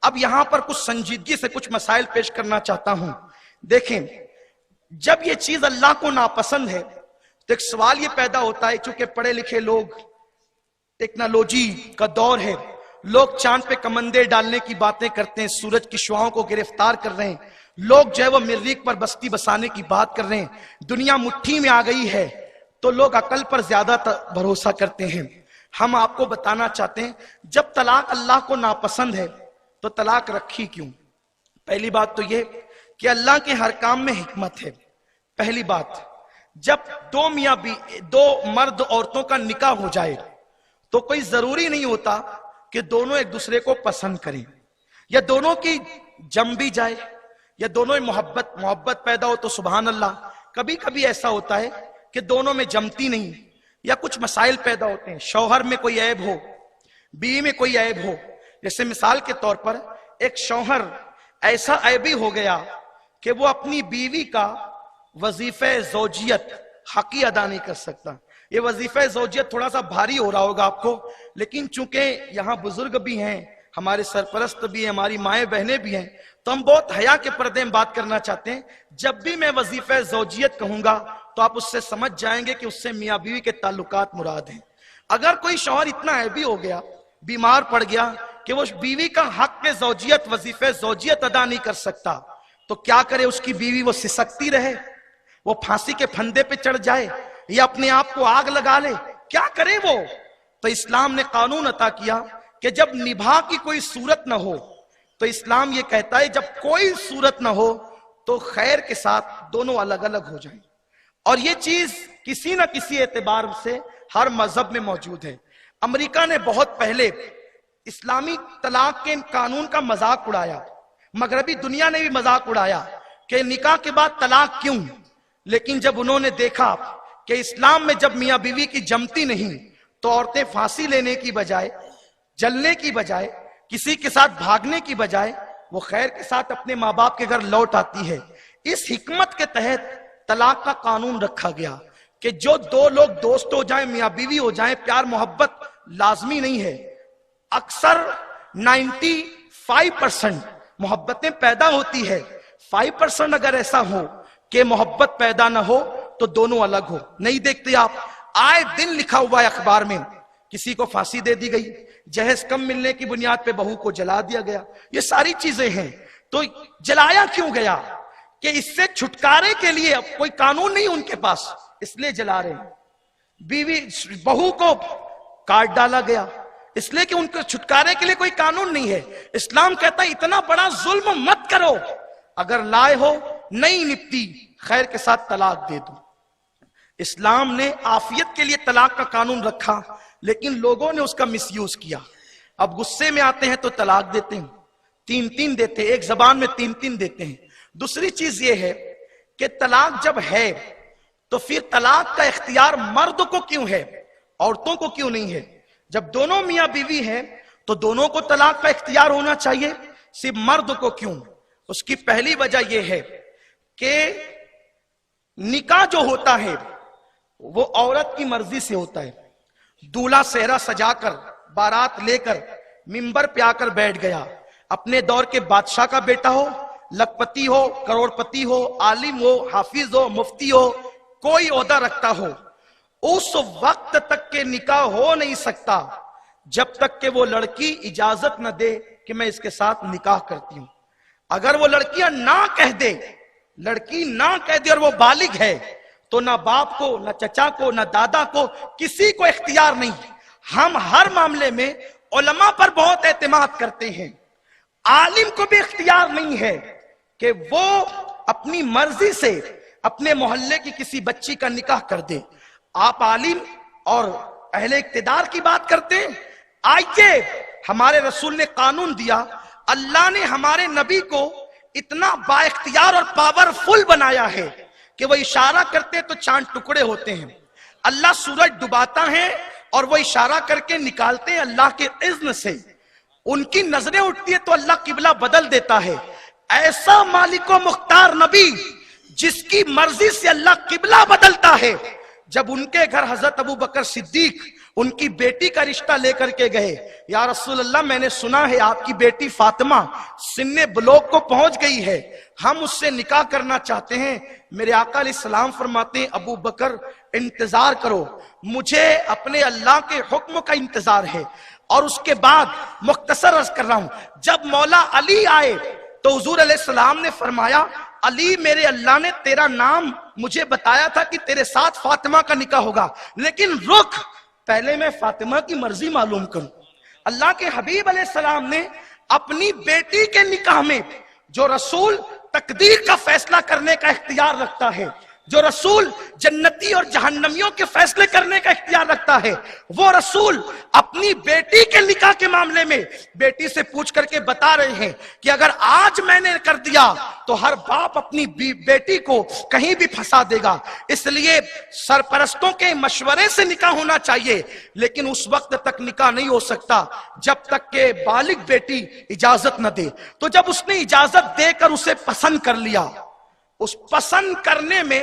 اب یہاں پر کچھ سنجیدگی سے کچھ مسائل پیش کرنا چاہتا ہوں. دیکھیں جب یہ چیز اللہ کو ناپسند ہے تو ایک سوال یہ پیدا ہوتا ہے، چونکہ پڑھے لکھے لوگ، ٹیکنالوجی کا دور ہے، لوگ چاند پہ کمندے ڈالنے کی باتیں کرتے ہیں، سورج کی شعاؤں کو گرفتار کر رہے ہیں، لوگ جو ہے وہ مریخ پر بستی بسانے کی بات کر رہے ہیں، دنیا مٹھی میں آ گئی ہے تو لوگ عقل پر زیادہ بھروسہ کرتے ہیں. ہم آپ کو بتانا چاہتے ہیں جب طلاق اللہ کو ناپسند ہے تو طلاق رکھی کیوں؟ پہلی بات تو یہ کہ اللہ کے ہر کام میں حکمت ہے. پہلی بات، جب دو مرد عورتوں کا نکاح ہو جائے تو کوئی ضروری نہیں ہوتا کہ دونوں ایک دوسرے کو پسند کریں یا دونوں کی جم بھی جائے یا دونوں محبت پیدا ہو تو سبحان اللہ. کبھی کبھی ایسا ہوتا ہے کہ دونوں میں جمتی نہیں یا کچھ مسائل پیدا ہوتے ہیں، شوہر میں کوئی عیب ہو، بیوی میں کوئی عیب ہو. جیسے مثال کے طور پر ایک شوہر ایسا عیبی ہو گیا کہ وہ اپنی بیوی کا وظیفہ زوجیت حقی ادا نہیں کر سکتا. یہ وظیفہ زوجیت تھوڑا سا بھاری ہو رہا ہوگا آپ کو، لیکن چونکہ یہاں بزرگ بھی ہیں، ہمارے سرپرست بھی ہیں، ہماری مائیں بہنیں بھی ہیں، تو ہم بہت حیا کے پردے میں بات کرنا چاہتے ہیں. جب بھی میں وظیفہ زوجیت کہوں گا تو آپ اس سے سمجھ جائیں گے کہ اس سے میاں بیوی کے تعلقات مراد ہیں. اگر کوئی شوہر اتنا عیبی ہو گیا، بیمار پڑ گیا کہ وہ بیوی کا حق کے زوجیت وظیفہ زوجیت ادا نہیں کر سکتا، تو کیا کرے؟ اس کی بیوی وہ سسکتی رہے، وہ پھانسی کے پھندے پہ چڑھ جائے یا اپنے آپ کو آگ لگا لے؟ کیا کرے وہ؟ تو اسلام نے قانون عطا کیا کہ جب نباہ کی کوئی صورت نہ ہو تو اسلام یہ کہتا ہے جب کوئی صورت نہ ہو تو خیر کے ساتھ دونوں الگ الگ ہو جائیں. اور یہ چیز کسی نہ کسی اعتبار سے ہر مذہب میں موجود ہے. امریکہ نے بہت پہلے اسلامی طلاق کے قانون کا مذاق اڑایا، مغربی دنیا نے بھی مذاق اڑایا کہ نکاح کے بعد طلاق کیوں. لیکن جب انہوں نے دیکھا کہ اسلام میں جب میاں بیوی کی جمتی نہیں تو عورتیں پھانسی لینے کی بجائے، جلنے کی بجائے، کسی کے ساتھ بھاگنے کی بجائے وہ خیر کے ساتھ اپنے ماں باپ کے گھر لوٹ آتی ہے. اس حکمت کے تحت طلاق کا قانون رکھا گیا کہ جو دو لوگ دوست ہو جائیں، میاں بیوی ہو جائیں، پیار محبت لازمی نہیں ہے، اکثر 95% محبتیں پیدا ہوتی ہے، 5% اگر ایسا ہو کہ محبت پیدا نہ ہو تو دونوں الگ ہو. نہیں دیکھتے آپ آئے دن لکھا ہوا ہے اخبار میں، کسی کو پھانسی دے دی گئی، جہیز کم ملنے کی بنیاد پہ بہو کو جلا دیا گیا. یہ ساری چیزیں ہیں. تو جلایا کیوں گیا؟ کہ اس سے چھٹکارے کے لیے اب کوئی قانون نہیں ان کے پاس، اس لیے جلا رہے ہیں. بیوی بہو کو کاٹ ڈالا گیا اس لیے کہ ان کے چھٹکارے کے لیے کوئی قانون نہیں ہے. اسلام کہتا ہے اتنا بڑا ظلم مت کرو، اگر لائے ہو نہیں نپٹی خیر کے ساتھ طلاق دے دو. اسلام نے عافیت کے لیے طلاق کا قانون رکھا، لیکن لوگوں نے اس کا مس یوز کیا. اب غصے میں آتے ہیں تو طلاق دیتے ہیں، 3 دیتے ہیں، ایک زبان میں 3 دیتے ہیں. دوسری چیز یہ ہے کہ طلاق جب ہے تو پھر طلاق کا اختیار مرد کو کیوں ہے، عورتوں کو کیوں نہیں ہے؟ جب دونوں میاں بیوی ہیں تو دونوں کو طلاق کا اختیار ہونا چاہیے، صرف مرد کو کیوں؟ اس کی پہلی وجہ یہ ہے کہ نکاح جو ہوتا ہے وہ عورت کی مرضی سے ہوتا ہے. دولہا صحرا سجا کر بارات لے کر منبر پہ آ کر بیٹھ گیا، اپنے دور کے بادشاہ کا بیٹا ہو، لکھپتی ہو، کروڑ پتی ہو، عالم ہو، حافظ ہو، مفتی ہو، کوئی عہدہ رکھتا ہو، اس وقت تک کہ نکاح ہو نہیں سکتا جب تک کہ وہ لڑکی اجازت نہ دے کہ میں اس کے ساتھ نکاح کرتی ہوں. اگر وہ لڑکیاں نہ کہہ دے، لڑکی نہ کہہ دے اور وہ بالغ ہے تو نہ باپ کو، نہ چچا کو، نہ دادا کو، کسی کو اختیار نہیں. ہم ہر معاملے میں علماء پر بہت اعتماد کرتے ہیں، عالم کو بھی اختیار نہیں ہے کہ وہ اپنی مرضی سے اپنے محلے کی کسی بچی کا نکاح کر دے. آپ عالم اور اہل اقتدار کی بات کرتے ہیں. آئیے ہمارے رسول نے قانون دیا، اللہ نے ہمارے نبی کو اتنا با اختیار اور پاورفل بنایا ہے کہ وہ اشارہ کرتے تو چاند ٹکڑے ہوتے ہیں. اللہ سورج ڈباتا ہے اور وہ اشارہ کر کے نکالتے ہیں اللہ کے اذن سے. ان کی نظریں اٹھتی ہے تو اللہ قبلہ بدل دیتا ہے. ایسا مالک و مختار نبی جس کی مرضی سے اللہ قبلہ بدلتا ہے. جب ان کے گھر حضرت ابو بکر صدیق ان کی بیٹی کا رشتہ لے کر کے گئے، یا رسول اللہ میں نے سنا ہے آپ کی بیٹی فاطمہ سن بلوغ کو پہنچ گئی ہے، ہم اس سے نکاح کرنا چاہتے ہیں. میرے آقا علیہ السلام فرماتے ہیں ابو بکر انتظار کرو، مجھے اپنے اللہ کے حکم کا انتظار ہے. اور اس کے بعد مختصر عرض کر رہا ہوں، جب مولا علی آئے تو حضور علیہ السلام نے فرمایا علی میرے اللہ نے تیرا نام مجھے بتایا تھا کہ تیرے ساتھ فاطمہ کا نکاح ہوگا، لیکن رک پہلے میں فاطمہ کی مرضی معلوم کروں. اللہ کے حبیب علیہ السلام نے اپنی بیٹی کے نکاح میں جو رسول تقدیر کا فیصلہ کرنے کا اختیار رکھتا ہے، جو رسول جنتی اور جہنمیوں کے فیصلے کرنے کا اختیار رکھتا ہے، وہ رسول اپنی بیٹی کے نکاح کے معاملے میں بیٹی سے پوچھ کر کے بتا رہے ہیں کہ اگر آج میں نے کر دیا تو ہر باپ اپنی بیٹی کو کہیں بھی پھنسا دے گا. اس لیے سرپرستوں کے مشورے سے نکاح ہونا چاہیے، لیکن اس وقت تک نکاح نہیں ہو سکتا جب تک کہ بالغ بیٹی اجازت نہ دے. تو جب اس نے اجازت دے کر اسے پسند کر لیا، اس پسند کرنے میں،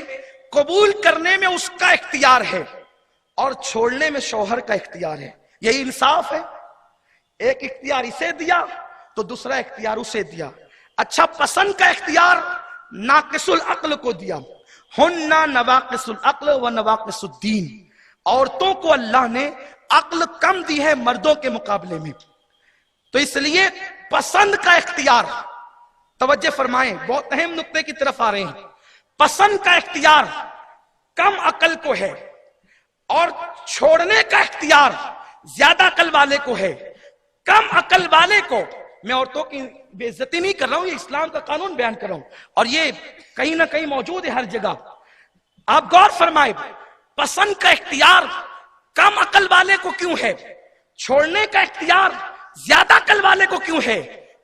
قبول کرنے میں اس کا اختیار ہے اور چھوڑنے میں شوہر کا اختیار ہے. یہی انصاف ہے. ایک اختیار اسے دیا تو دوسرا اختیار اسے دیا. اچھا پسند کا اختیار ناقص العقل کو دیا. ہننا نواقص العقل و نواقص الدین. عورتوں کو اللہ نے عقل کم دی ہے مردوں کے مقابلے میں، تو اس لیے پسند کا اختیار، توجہ فرمائیں بہت اہم نقطے کی طرف آ رہے ہیں، پسند کا اختیار کم عقل کو ہے اور چھوڑنے کا اختیار زیادہ عقل والے کو ہے. کم عقل والے کو، میں عورتوں کی بے عزتی نہیں کر رہا ہوں، یہ اسلام کا قانون بیان کر رہا ہوں اور یہ کہیں نہ کہیں موجود ہے ہر جگہ. آپ غور فرمائیں پسند کا اختیار کم عقل والے کو کیوں ہے، چھوڑنے کا اختیار زیادہ عقل والے کو کیوں ہے؟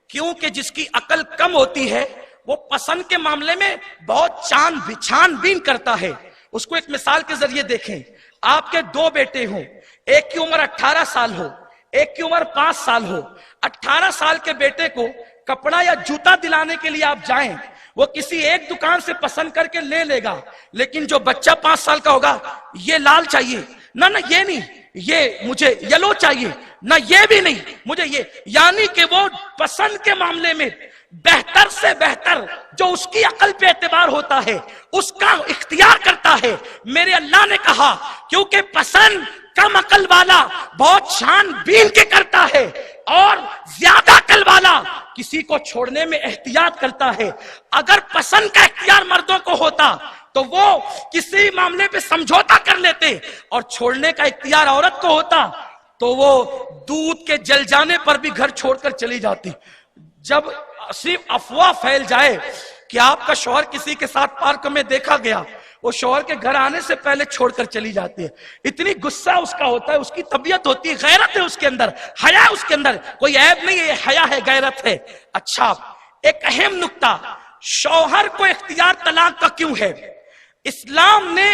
کیونکہ جس کی عقل کم ہوتی ہے وہ پسند کے معاملے میں بہت چھان بین کرتا ہے. اس کو ایک مثال کے ذریعے دیکھیں. آپ کے 2 بیٹے ہوں، ایک کی عمر 18 سال ہو، ایک کی عمر 5 سال ہو. 18 سال کے بیٹے کو کپڑا یا جوتا دلانے کے لیے آپ جائیں وہ کسی ایک دکان سے پسند کر کے لے لے گا، لیکن جو بچہ 5 سال کا ہوگا، یہ لال چاہیے، نہ یہ نہیں، یہ مجھے یلو چاہیے، نہ یہ بھی نہیں، مجھے یہ، یعنی کہ وہ پسند کے معاملے میں بہتر سے بہتر جو اس کی عقل پہ اعتبار ہوتا ہے اس کا اختیار کرتا ہے۔ میرے اللہ نے کہا کیونکہ پسند کم عقل والا بہت چھان بین کے کرتا ہے، اور زیادہ عقل والا کسی کو چھوڑنے میں احتیاط کرتا ہے۔ اگر پسند کا اختیار مردوں کو ہوتا تو وہ کسی معاملے پہ سمجھوتا کر لیتے، اور چھوڑنے کا اختیار عورت کو ہوتا تو وہ دودھ کے جل جانے پر بھی گھر چھوڑ کر چلی جاتی۔ جب صرف افواہ پھیل جائے کہ آپ کا شوہر کسی کے ساتھ پارک میں دیکھا گیا، وہ شوہر کے گھر آنے سے پہلے چھوڑ کر چلی جاتی ہے، اتنی غصہ اس کا ہوتا ہے، اس کی طبیعت ہوتی ہے، غیرت ہے اس کے اندر، حیا اس کے اندر، کوئی عیب نہیں ہے، یہ حیا ہے، غیرت ہے۔ اچھا، ایک اہم نکتہ، شوہر کو اختیار طلاق کا کیوں ہے؟ اسلام نے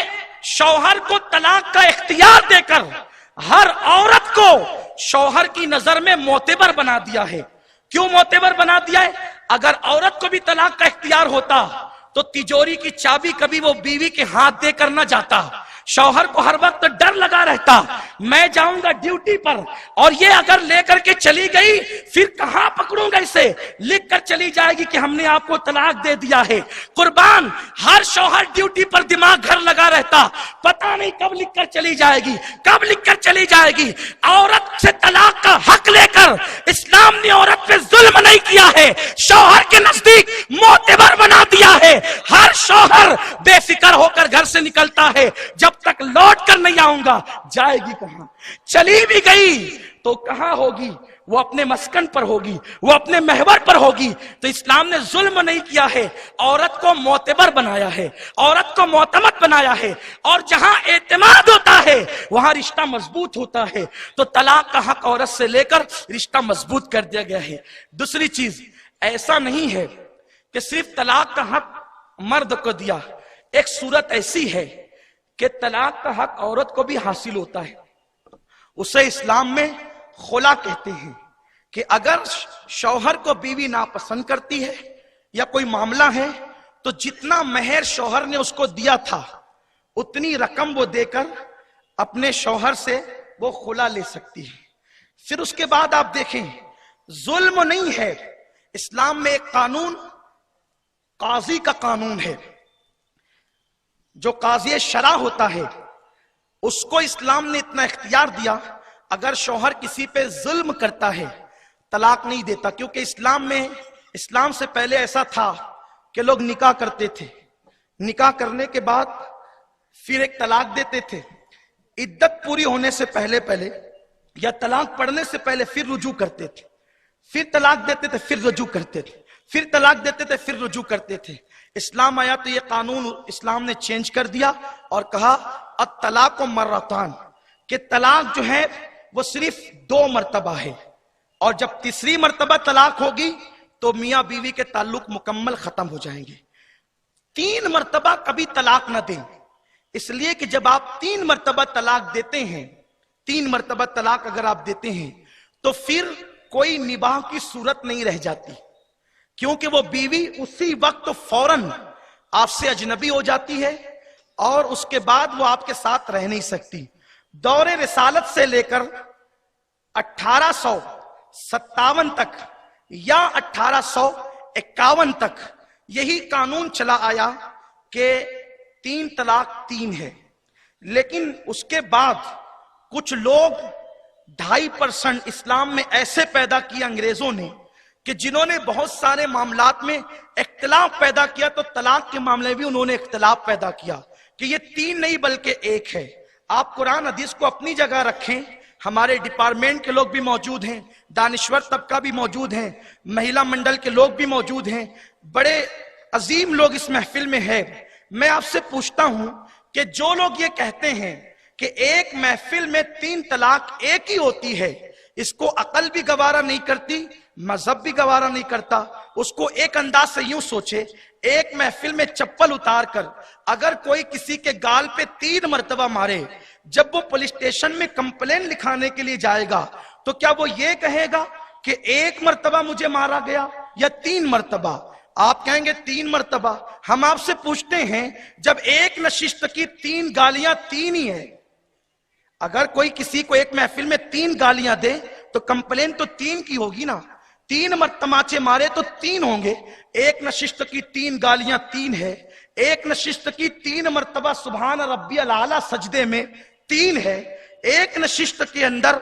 شوہر کو طلاق کا اختیار دے کر ہر عورت کو شوہر کی نظر میں معتبر بنا دیا ہے۔ کیوں معتبر بنا دیا ہے؟ اگر عورت کو بھی طلاق کا اختیار ہوتا تو تجوری کی چابی کبھی وہ بیوی کے ہاتھ دے کر نہ جاتا، شوہر کو ہر وقت ڈر لگا رہتا، میں جاؤں گا ڈیوٹی پر، اور یہ اگر لے کر کے چلی گئی پھر کہاں پکڑوں گا اسے، لکھ کر چلی جائے گی کہ ہم نے آپ کو طلاق دے دیا ہے۔ قربان، ہر شوہر ڈیوٹی پر دماغ گھر لگا رہتا، پتہ نہیں کب لکھ کر چلی جائے گی، کب لکھ کر چلی جائے گی۔ عورت سے طلاق کا حق لے کر اسلام نے عورت پہ ظلم نہیں کیا ہے، شوہر کے نزدیک معتبر بنا دیا ہے۔ ہر شوہر بے فکر ہو کر گھر سے نکلتا ہے، جب تک لوٹ کر نہیں آؤں گا، جائے گی کہاں؟ چلی بھی گئی تو کہاں ہوگی؟ وہ اپنے مسکن پر ہوگی، وہ اپنے محور پر ہوگی۔ تو اسلام نے ظلم نہیں کیا ہے، عورت کو معتبر بنایا ہے، عورت کو معتمد بنایا ہے، اور جہاں اعتماد ہوتا ہے وہاں رشتہ مضبوط ہوتا ہے۔ تو طلاق کا حق عورت سے لے کر رشتہ مضبوط کر دیا گیا ہے۔ دوسری چیز، ایسا نہیں ہے کہ صرف طلاق کا حق مرد کو دیا، ایک صورت ایسی ہے کہ طلاق کا حق عورت کو بھی حاصل ہوتا ہے، اسے اسلام میں خلا کہتے ہیں، کہ اگر شوہر کو بیوی ناپسند کرتی ہے یا کوئی معاملہ ہے تو جتنا مہر شوہر نے اس کو دیا تھا اتنی رقم وہ دے کر اپنے شوہر سے وہ خلا لے سکتی ہے۔ پھر اس کے بعد آپ دیکھیں، ظلم نہیں ہے، اسلام میں ایک قانون قاضی کا قانون ہے، جو قاضی شرع ہوتا ہے اس کو اسلام نے اتنا اختیار دیا، اگر شوہر کسی پہ ظلم کرتا ہے طلاق نہیں دیتا، کیونکہ اسلام سے پہلے ایسا تھا کہ لوگ نکاح کرتے تھے، نکاح کرنے کے بعد پھر ایک طلاق دیتے تھے، عدت پوری ہونے سے پہلے یا طلاق پڑنے سے پہلے پھر رجوع کرتے تھے، پھر طلاق دیتے تھے، پھر رجوع کرتے تھے، پھر طلاق دیتے تھے، پھر رجوع کرتے تھے۔ اسلام آیا تو یہ قانون اسلام نے چینج کر دیا اور کہا الطلاق مرتان، کہ طلاق جو ہے وہ صرف 2 مرتبہ ہے، اور جب تیسری مرتبہ طلاق ہوگی تو میاں بیوی کے تعلق مکمل ختم ہو جائیں گے۔ 3 مرتبہ کبھی طلاق نہ دیں، اس لیے کہ جب آپ 3 مرتبہ طلاق دیتے ہیں، 3 مرتبہ طلاق اگر آپ دیتے ہیں تو پھر کوئی نباہ کی صورت نہیں رہ جاتی، کیونکہ وہ بیوی اسی وقت فوراً آپ سے اجنبی ہو جاتی ہے، اور اس کے بعد وہ آپ کے ساتھ رہ نہیں سکتی۔ دور رسالت سے لے کر 1857 تک یا 1851 تک یہی قانون چلا آیا کہ 3 طلاق 3 ہے، لیکن اس کے بعد کچھ لوگ 2.5% اسلام میں ایسے پیدا کیا انگریزوں نے کہ جنہوں نے بہت سارے معاملات میں اختلاف پیدا کیا، تو طلاق کے معاملے بھی انہوں نے اختلاف پیدا کیا کہ یہ 3 نہیں بلکہ 1 ہے۔ آپ قرآن حدیث کو اپنی جگہ رکھیں، ہمارے ڈپارٹمنٹ کے لوگ بھی موجود ہیں، دانشور طبقہ بھی موجود ہیں، مہیلا منڈل کے لوگ بھی موجود ہیں، بڑے عظیم لوگ اس محفل میں ہیں۔ میں آپ سے پوچھتا ہوں کہ جو لوگ یہ کہتے ہیں کہ ایک محفل میں 3 طلاق ایک ہی ہوتی ہے، اس کو عقل بھی گوارا نہیں کرتی، مذہب بھی گوارا نہیں کرتا۔ اس کو ایک انداز سے یوں سوچے، ایک محفل میں چپل اتار کر اگر کوئی کسی کے گال پہ 3 مرتبہ مارے، جب وہ پولیس اسٹیشن میں کمپلین لکھانے کے لیے جائے گا تو کیا وہ یہ کہے گا کہ 1 مرتبہ مجھے مارا گیا یا 3 مرتبہ؟ آپ کہیں گے 3 مرتبہ. ہم آپ سے پوچھتے ہیں جب ایک نشست کی 3 گالیاں 3 ہی ہے، اگر کوئی کسی کو ایک محفل میں 3 گالیاں دے تو کمپلین تو 3 کی ہوگی نا. 3 تماچے مارے تو 3 ہوں گے. ایک نشست کی 3 گالیاں 3 ہے. ایک نشست کی 3 مرتبہ سبحان ربی الاعلیٰ سجدے میں 3 ہے. ایک نشست کے اندر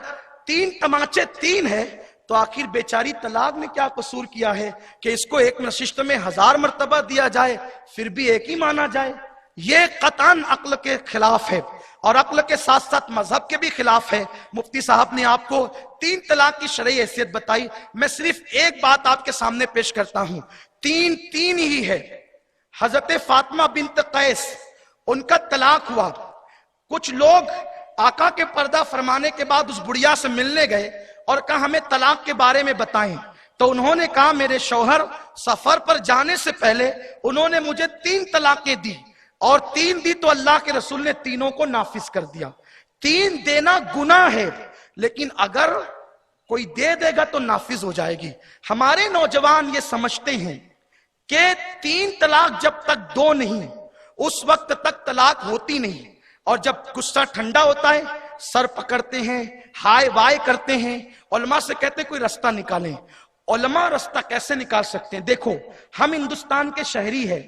3 تماچے 3 ہے. تو آخر بیچاری طلاق نے کیا قصور کیا ہے کہ اس کو ایک نشست میں 1000 مرتبہ دیا جائے پھر بھی ایک ہی مانا جائے؟ یہ قطعاً عقل کے خلاف ہے اور عقل کے ساتھ ساتھ مذہب کے بھی خلاف ہے. مفتی صاحب نے آپ کو 3 طلاق کی شرعی حیثیت بتائی. میں صرف ایک بات آپ کے سامنے پیش کرتا ہوں. 3 ہی ہے. حضرت فاطمہ بنت قیس ان کا طلاق ہوا. کچھ لوگ آقا کے پردہ فرمانے کے بعد اس بڑھیا سے ملنے گئے اور کہا ہمیں طلاق کے بارے میں بتائیں. تو انہوں نے کہا میرے شوہر سفر پر جانے سے پہلے انہوں نے مجھے 3 طلاقیں دی اور 3 دی تو اللہ کے رسول نے تینوں کو نافذ کر دیا. 3 دینا گناہ ہے لیکن اگر کوئی دے دے گا تو نافذ ہو جائے گی. ہمارے نوجوان یہ سمجھتے ہیں کہ 3 طلاق جب تک 2 نہیں اس وقت تک طلاق ہوتی نہیں، اور جب غصہ ٹھنڈا ہوتا ہے سر پکڑتے ہیں، ہائے وائے کرتے ہیں. علماء سے کہتے ہیں کوئی رستہ نکالیں. علماء رستہ کیسے نکال سکتے ہیں؟ دیکھو ہم ہندوستان کے شہری ہیں،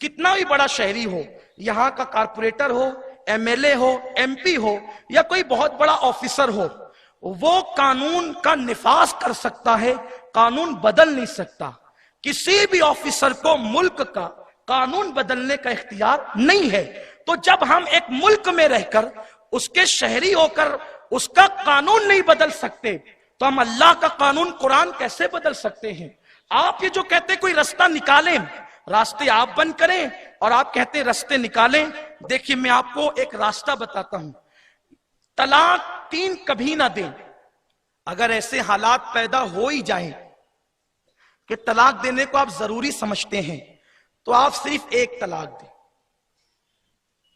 کتنا بھی بڑا شہری ہو، یہاں کا کارپوریٹر ہو، ایم ایل اے ہو، ایم پی ہو یا کوئی بہت بڑا آفیسر ہو، وہ قانون کا نفاذ کر سکتا ہے، قانون بدل نہیں سکتا. کسی بھی آفیسر کو ملک کا قانون بدلنے کا اختیار نہیں ہے. تو جب ہم ایک ملک میں رہ کر اس کے شہری ہو کر اس کا قانون نہیں بدل سکتے تو ہم اللہ کا قانون قرآن کیسے بدل سکتے ہیں؟ آپ یہ جو کہتے کوئی رستہ نکالیں، راستے آپ بند کریں اور آپ کہتے راستے نکالیں. دیکھیے میں آپ کو ایک راستہ بتاتا ہوں. طلاق 3 کبھی نہ دیں. اگر ایسے حالات پیدا ہو ہی جائیں کہ طلاق دینے کو آپ ضروری سمجھتے ہیں تو آپ صرف 1 طلاق دیں،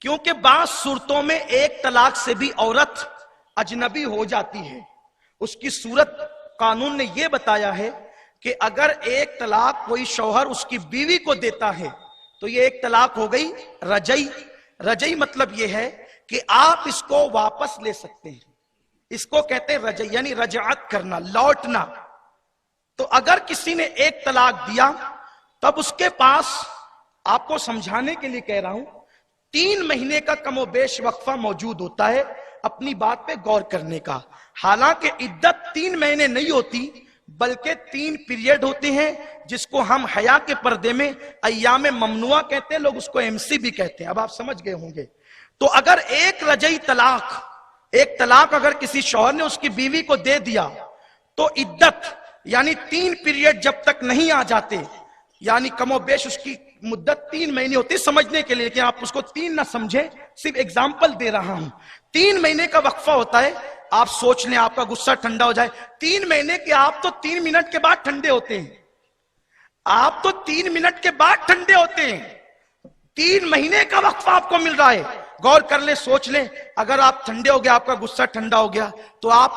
کیونکہ بعض صورتوں میں 1 طلاق سے بھی عورت اجنبی ہو جاتی ہے. اس کی صورت قانون نے یہ بتایا ہے کہ اگر 1 طلاق کوئی شوہر اس کی بیوی کو دیتا ہے تو یہ 1 طلاق ہو گئی رجعی. رجعی مطلب یہ ہے کہ آپ اس کو واپس لے سکتے ہیں. اس کو کہتے ہیں رجعی، یعنی رجعت کرنا، لوٹنا. تو اگر کسی نے 1 طلاق دیا تب اس کے پاس، آپ کو سمجھانے کے لیے کہہ رہا ہوں، 3 مہینے کا کم و بیش وقفہ موجود ہوتا ہے اپنی بات پہ غور کرنے کا. حالانکہ عدت 3 مہینے نہیں ہوتی بلکہ 3 پیریڈ ہوتے ہیں جس کو ہم حیا کے پردے میں ایام ممنوعہ کہتے ہیں، لوگ اس کو MC بھی کہتے ہیں. اب آپ سمجھ گئے ہوں گے. تو اگر 1 رجعی طلاق، 1 طلاق اگر کسی شوہر نے اس کی بیوی کو دے دیا تو عدت یعنی 3 پیریڈ جب تک نہیں آ جاتے، یعنی کم و بیش اس کی مدت 3 مہینے ہوتی. سمجھنے کے لیے کہ آپ اس کو 3 نہ سمجھیں، صرف اگزامپل دے رہا ہوں. 3 مہینے کا وقفہ ہوتا ہے. آپ سوچ لیں آپ کا غصہ ٹھنڈا ہو جائے. 3 مہینے کے آپ تو 3 منٹ کے بعد ٹھنڈے ہوتے ہیں. آپ تو 3 منٹ کے بعد ٹھنڈے ہوتے ہیں. 3 مہینے کا وقفہ آپ کو مل رہا ہے. غور کر لیں، سوچ لیں، اگر آپ ٹھنڈے ہو گیا، آپ کا غصہ ٹھنڈا ہو گیا تو آپ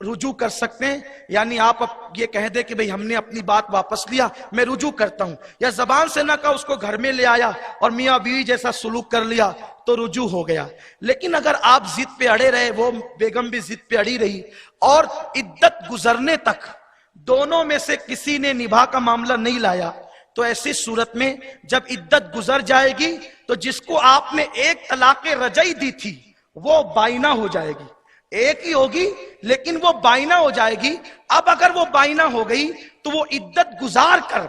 رجوع کر سکتے ہیں. یعنی آپ یہ کہہ دیں کہ بھئی ہم نے اپنی بات واپس لیا، میں رجوع کرتا ہوں. یا زبان سے نہ کہا، اس کو گھر میں لے آیا اور میاں بیوی جیسا سلوک کر لیا تو رجوع ہو گیا. لیکن اگر آپ ضد پہ اڑے رہے، وہ بیگم بھی ضد پہ اڑی رہی اور عدت گزرنے تک دونوں میں سے کسی نے نباہ کا معاملہ نہیں لایا، تو ایسی صورت میں جب عدت گزر جائے گی تو جس کو آپ نے 1 طلاق رجعی دی تھی وہ بائنہ ہو جائے گی. 1 ہی ہوگی لیکن وہ بائنہ ہو جائے گی. اب اگر وہ بائنہ ہو گئی تو وہ عدت گزار کر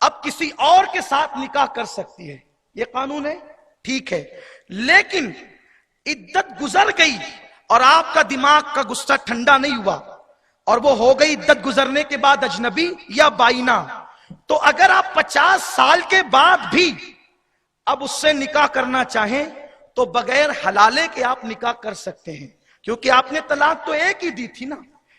اب کسی اور کے ساتھ نکاح کر سکتی ہے. یہ قانون ہے، ٹھیک ہے. لیکن عدت گزر گئی اور آپ کا دماغ کا غصہ ٹھنڈا نہیں ہوا اور وہ ہو گئی عدت گزرنے کے بعد اجنبی یا بائنہ، تو اگر آپ 50 سال کے بعد بھی اب اس سے نکاح کرنا چاہیں تو بغیر حلالے کے آپ نکاح کر سکتے ہیں، کیونکہ آپ نے طلاق تو 1 ہی دی تھی نا،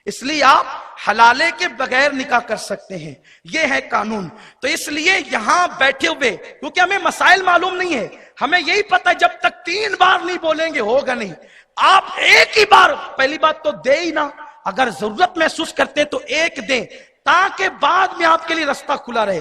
اس لیے آپ حلالے کے بغیر نکاح کر سکتے ہیں. یہ ہے قانون. تو اس لیے یہاں بیٹھے ہوئے، کیونکہ ہمیں مسائل معلوم نہیں ہے، ہمیں یہی پتہ جب تک 3 بار نہیں بولیں گے ہوگا نہیں. آپ 1 ہی بار، پہلی بات تو دے ہی نہ، اگر ضرورت محسوس کرتے تو 1 دیں تاکہ بعد میں آپ کے لیے رستہ کھلا رہے.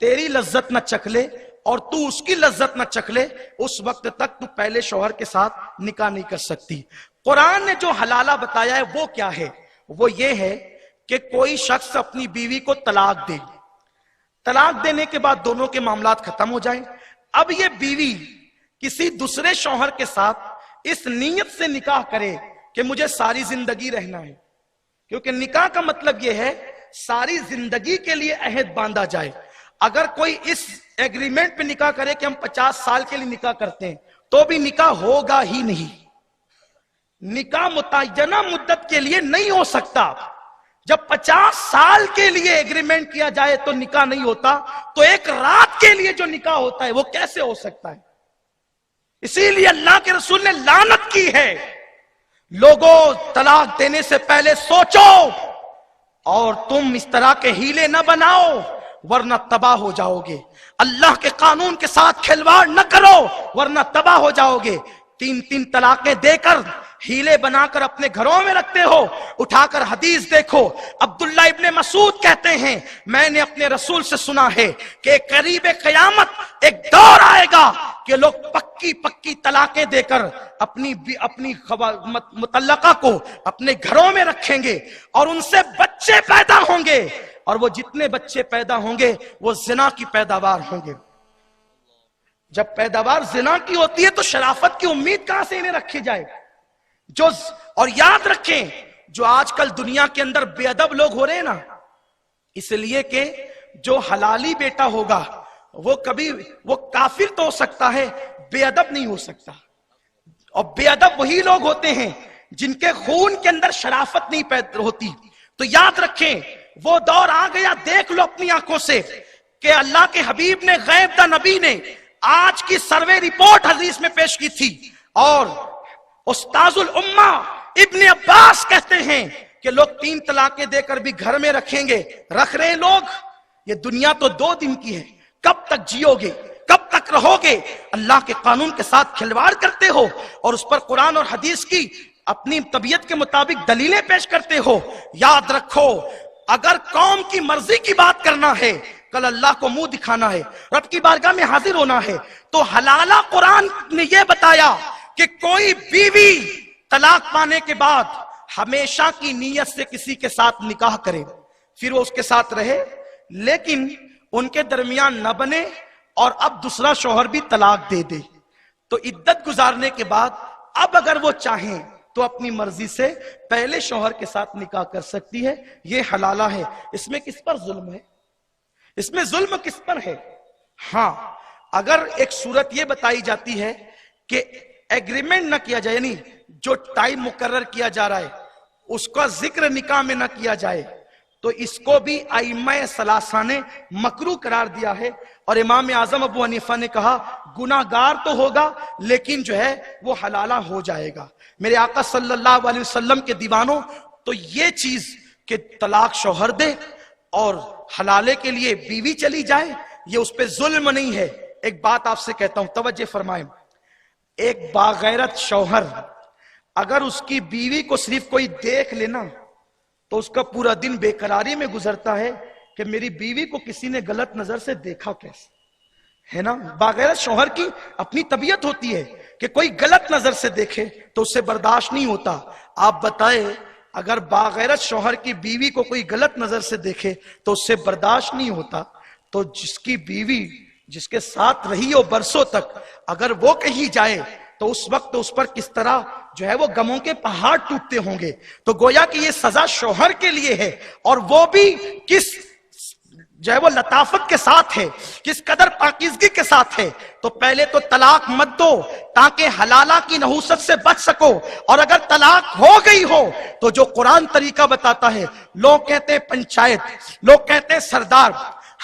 تیری لذت نہ چکھ لے اور تو اس کی لذت نہ چکھ لے، اس وقت تک تو پہلے شوہر کے ساتھ نکاح نہیں کر سکتی۔ قرآن نے جو حلالہ بتایا ہے وہ کیا ہے؟ وہ یہ ہے کہ کوئی شخص اپنی بیوی کو طلاق دے، طلاق دینے کے بعد دونوں کے معاملات ختم ہو جائیں، اب یہ بیوی کسی دوسرے شوہر کے ساتھ اس نیت سے نکاح کرے کہ مجھے ساری زندگی رہنا ہے، کیونکہ نکاح کا مطلب یہ ہے ساری زندگی کے لیے عہد باندھا جائے۔ اگر کوئی اس ایگریمنٹ پہ نکاح کرے کہ ہم 50 سال کے لیے نکاح کرتے ہیں تو بھی نکاح ہوگا ہی نہیں۔ نکاح متعینہ مدت کے لیے نہیں ہو سکتا۔ جب 50 سال کے لیے ایگریمنٹ کیا جائے تو نکاح نہیں ہوتا، تو ایک رات کے لیے جو نکاح ہوتا ہے وہ کیسے ہو سکتا ہے؟ اسی لیے اللہ کے رسول نے لعنت کی ہے۔ لوگوں، طلاق دینے سے پہلے سوچو اور تم اس طرح کے ہیلے نہ بناؤ ورنہ تباہ ہو جاؤ گے۔ اللہ کے قانون کے ساتھ کھلواڑ نہ کرو ورنہ تباہ ہو جاؤ گے۔ 3 طلاقیں دے کر ہیلے بنا کر اپنے گھروں میں رکھتے ہو۔ اٹھا کر حدیث دیکھو، عبداللہ ابن مسعود کہتے ہیں میں نے اپنے رسول سے سنا ہے کہ قریب قیامت ایک دور آئے گا کہ لوگ پکی طلاقیں دے کر اپنی مطلقہ کو اپنے گھروں میں رکھیں گے اور ان سے بچے پیدا ہوں گے، اور وہ جتنے بچے پیدا ہوں گے وہ زنا کی پیداوار ہوں گے۔ جب پیداوار زنا کی ہوتی ہے تو شرافت کی امید کہاں سے انہیں رکھی جائے؟ اور یاد رکھیں، جو آج کل دنیا کے اندر بے ادب لوگ ہو رہے ہیں نا، اس لیے کہ جو حلالی بیٹا ہوگا وہ کافر تو ہو سکتا ہے، بے ادب نہیں ہو سکتا۔ اور بے ادب وہی لوگ ہوتے ہیں جن کے خون کے اندر شرافت نہیں پیدا ہوتی۔ تو یاد رکھیں، وہ دور آ گیا، دیکھ لو اپنی آنکھوں سے کہ اللہ کے حبیب نے، غیب دا نبی نے آج کی سروے رپورٹ حدیث میں پیش کی تھی، اور استاذ الامہ ابن عباس کہتے ہیں کہ لوگ 3 طلاقیں دے کر بھی گھر میں رکھیں گے، رکھ رہے ہیں لوگ۔ یہ دنیا تو 2 دن کی ہے، کب تک جیو گے، کب تک رہو گے؟ اللہ کے قانون کے ساتھ کھلواڑ کرتے ہو اور اس پر قرآن اور حدیث کی اپنی طبیعت کے مطابق دلیلیں پیش کرتے ہو۔ یاد رکھو، اگر قوم کی مرضی کی بات کرنا ہے، کل اللہ کو منہ دکھانا ہے، رب کی بارگاہ میں حاضر ہونا ہے، تو حلالہ قرآن نے یہ بتایا کہ کوئی بیوی طلاق پانے کے بعد ہمیشہ کی نیت سے کسی کے ساتھ نکاح کرے، پھر وہ اس کے ساتھ رہے، لیکن ان کے درمیان نہ بنے اور اب دوسرا شوہر بھی طلاق دے دے، تو عدت گزارنے کے بعد اب اگر وہ چاہیں تو اپنی مرضی سے پہلے شوہر کے ساتھ نکاح کر سکتی ہے۔ یہ حلالہ ہے۔ اس میں کس پر ظلم ہے؟ اس میں ظلم کس پر ہے؟ ہاں، اگر ایک صورت یہ بتائی جاتی ہے کہ ایگریمنٹ نہ کیا جائے، یعنی جو ٹائم مقرر کیا جا رہا ہے اس کا ذکر نکاح میں نہ کیا جائے، تو اس کو بھی ائمہ ثلاثہ نے مکروہ قرار دیا ہے، اور امام اعظم ابو حنیفہ نے کہا گناہگار تو ہوگا لیکن جو ہے وہ حلالہ ہو جائے گا۔ میرے آقا صلی اللہ علیہ وسلم کے دیوانوں، تو یہ چیز کہ طلاق شوہر دے اور حلالے کے لیے بیوی چلی جائے، یہ اس پہ ظلم نہیں ہے۔ ایک بات آپ سے کہتا ہوں، توجہ فرمائیں، ایک باغیرت شوہر اگر اس کی بیوی کو صرف کوئی دیکھ لینا تو اس کا پورا دن بے قراری میں گزرتا ہے کہ میری بیوی کو کسی نے غلط نظر سے دیکھا کیسے، ہے نا؟ باغیرت شوہر کی اپنی طبیعت ہوتی ہے کہ کوئی غلط نظر سے دیکھے تو اسے برداشت نہیں ہوتا۔ آپ بتائیں، اگر باغیرت شوہر کی بیوی کو کوئی غلط نظر سے دیکھے تو اس سے برداشت نہیں ہوتا، تو جس کی بیوی جس کے ساتھ رہی ہو برسوں تک، اگر وہ کہیں جائے تو اس وقت اس پر کس طرح جو ہے وہ غموں کے پہاڑ ٹوٹتے ہوں گے۔ تو گویا کہ یہ سزا شوہر کے لیے ہے، اور وہ بھی کس جو ہے وہ لطافت کے ساتھ ہے، کس قدر پاکیزگی کے ساتھ ہے۔ تو پہلے تو طلاق مت دو تاکہ حلالہ کی نحوست سے بچ سکو، اور اگر طلاق ہو گئی ہو تو جو قرآن طریقہ بتاتا ہے، لوگ کہتے ہیں پنچایت، لوگ کہتے ہیں سردار،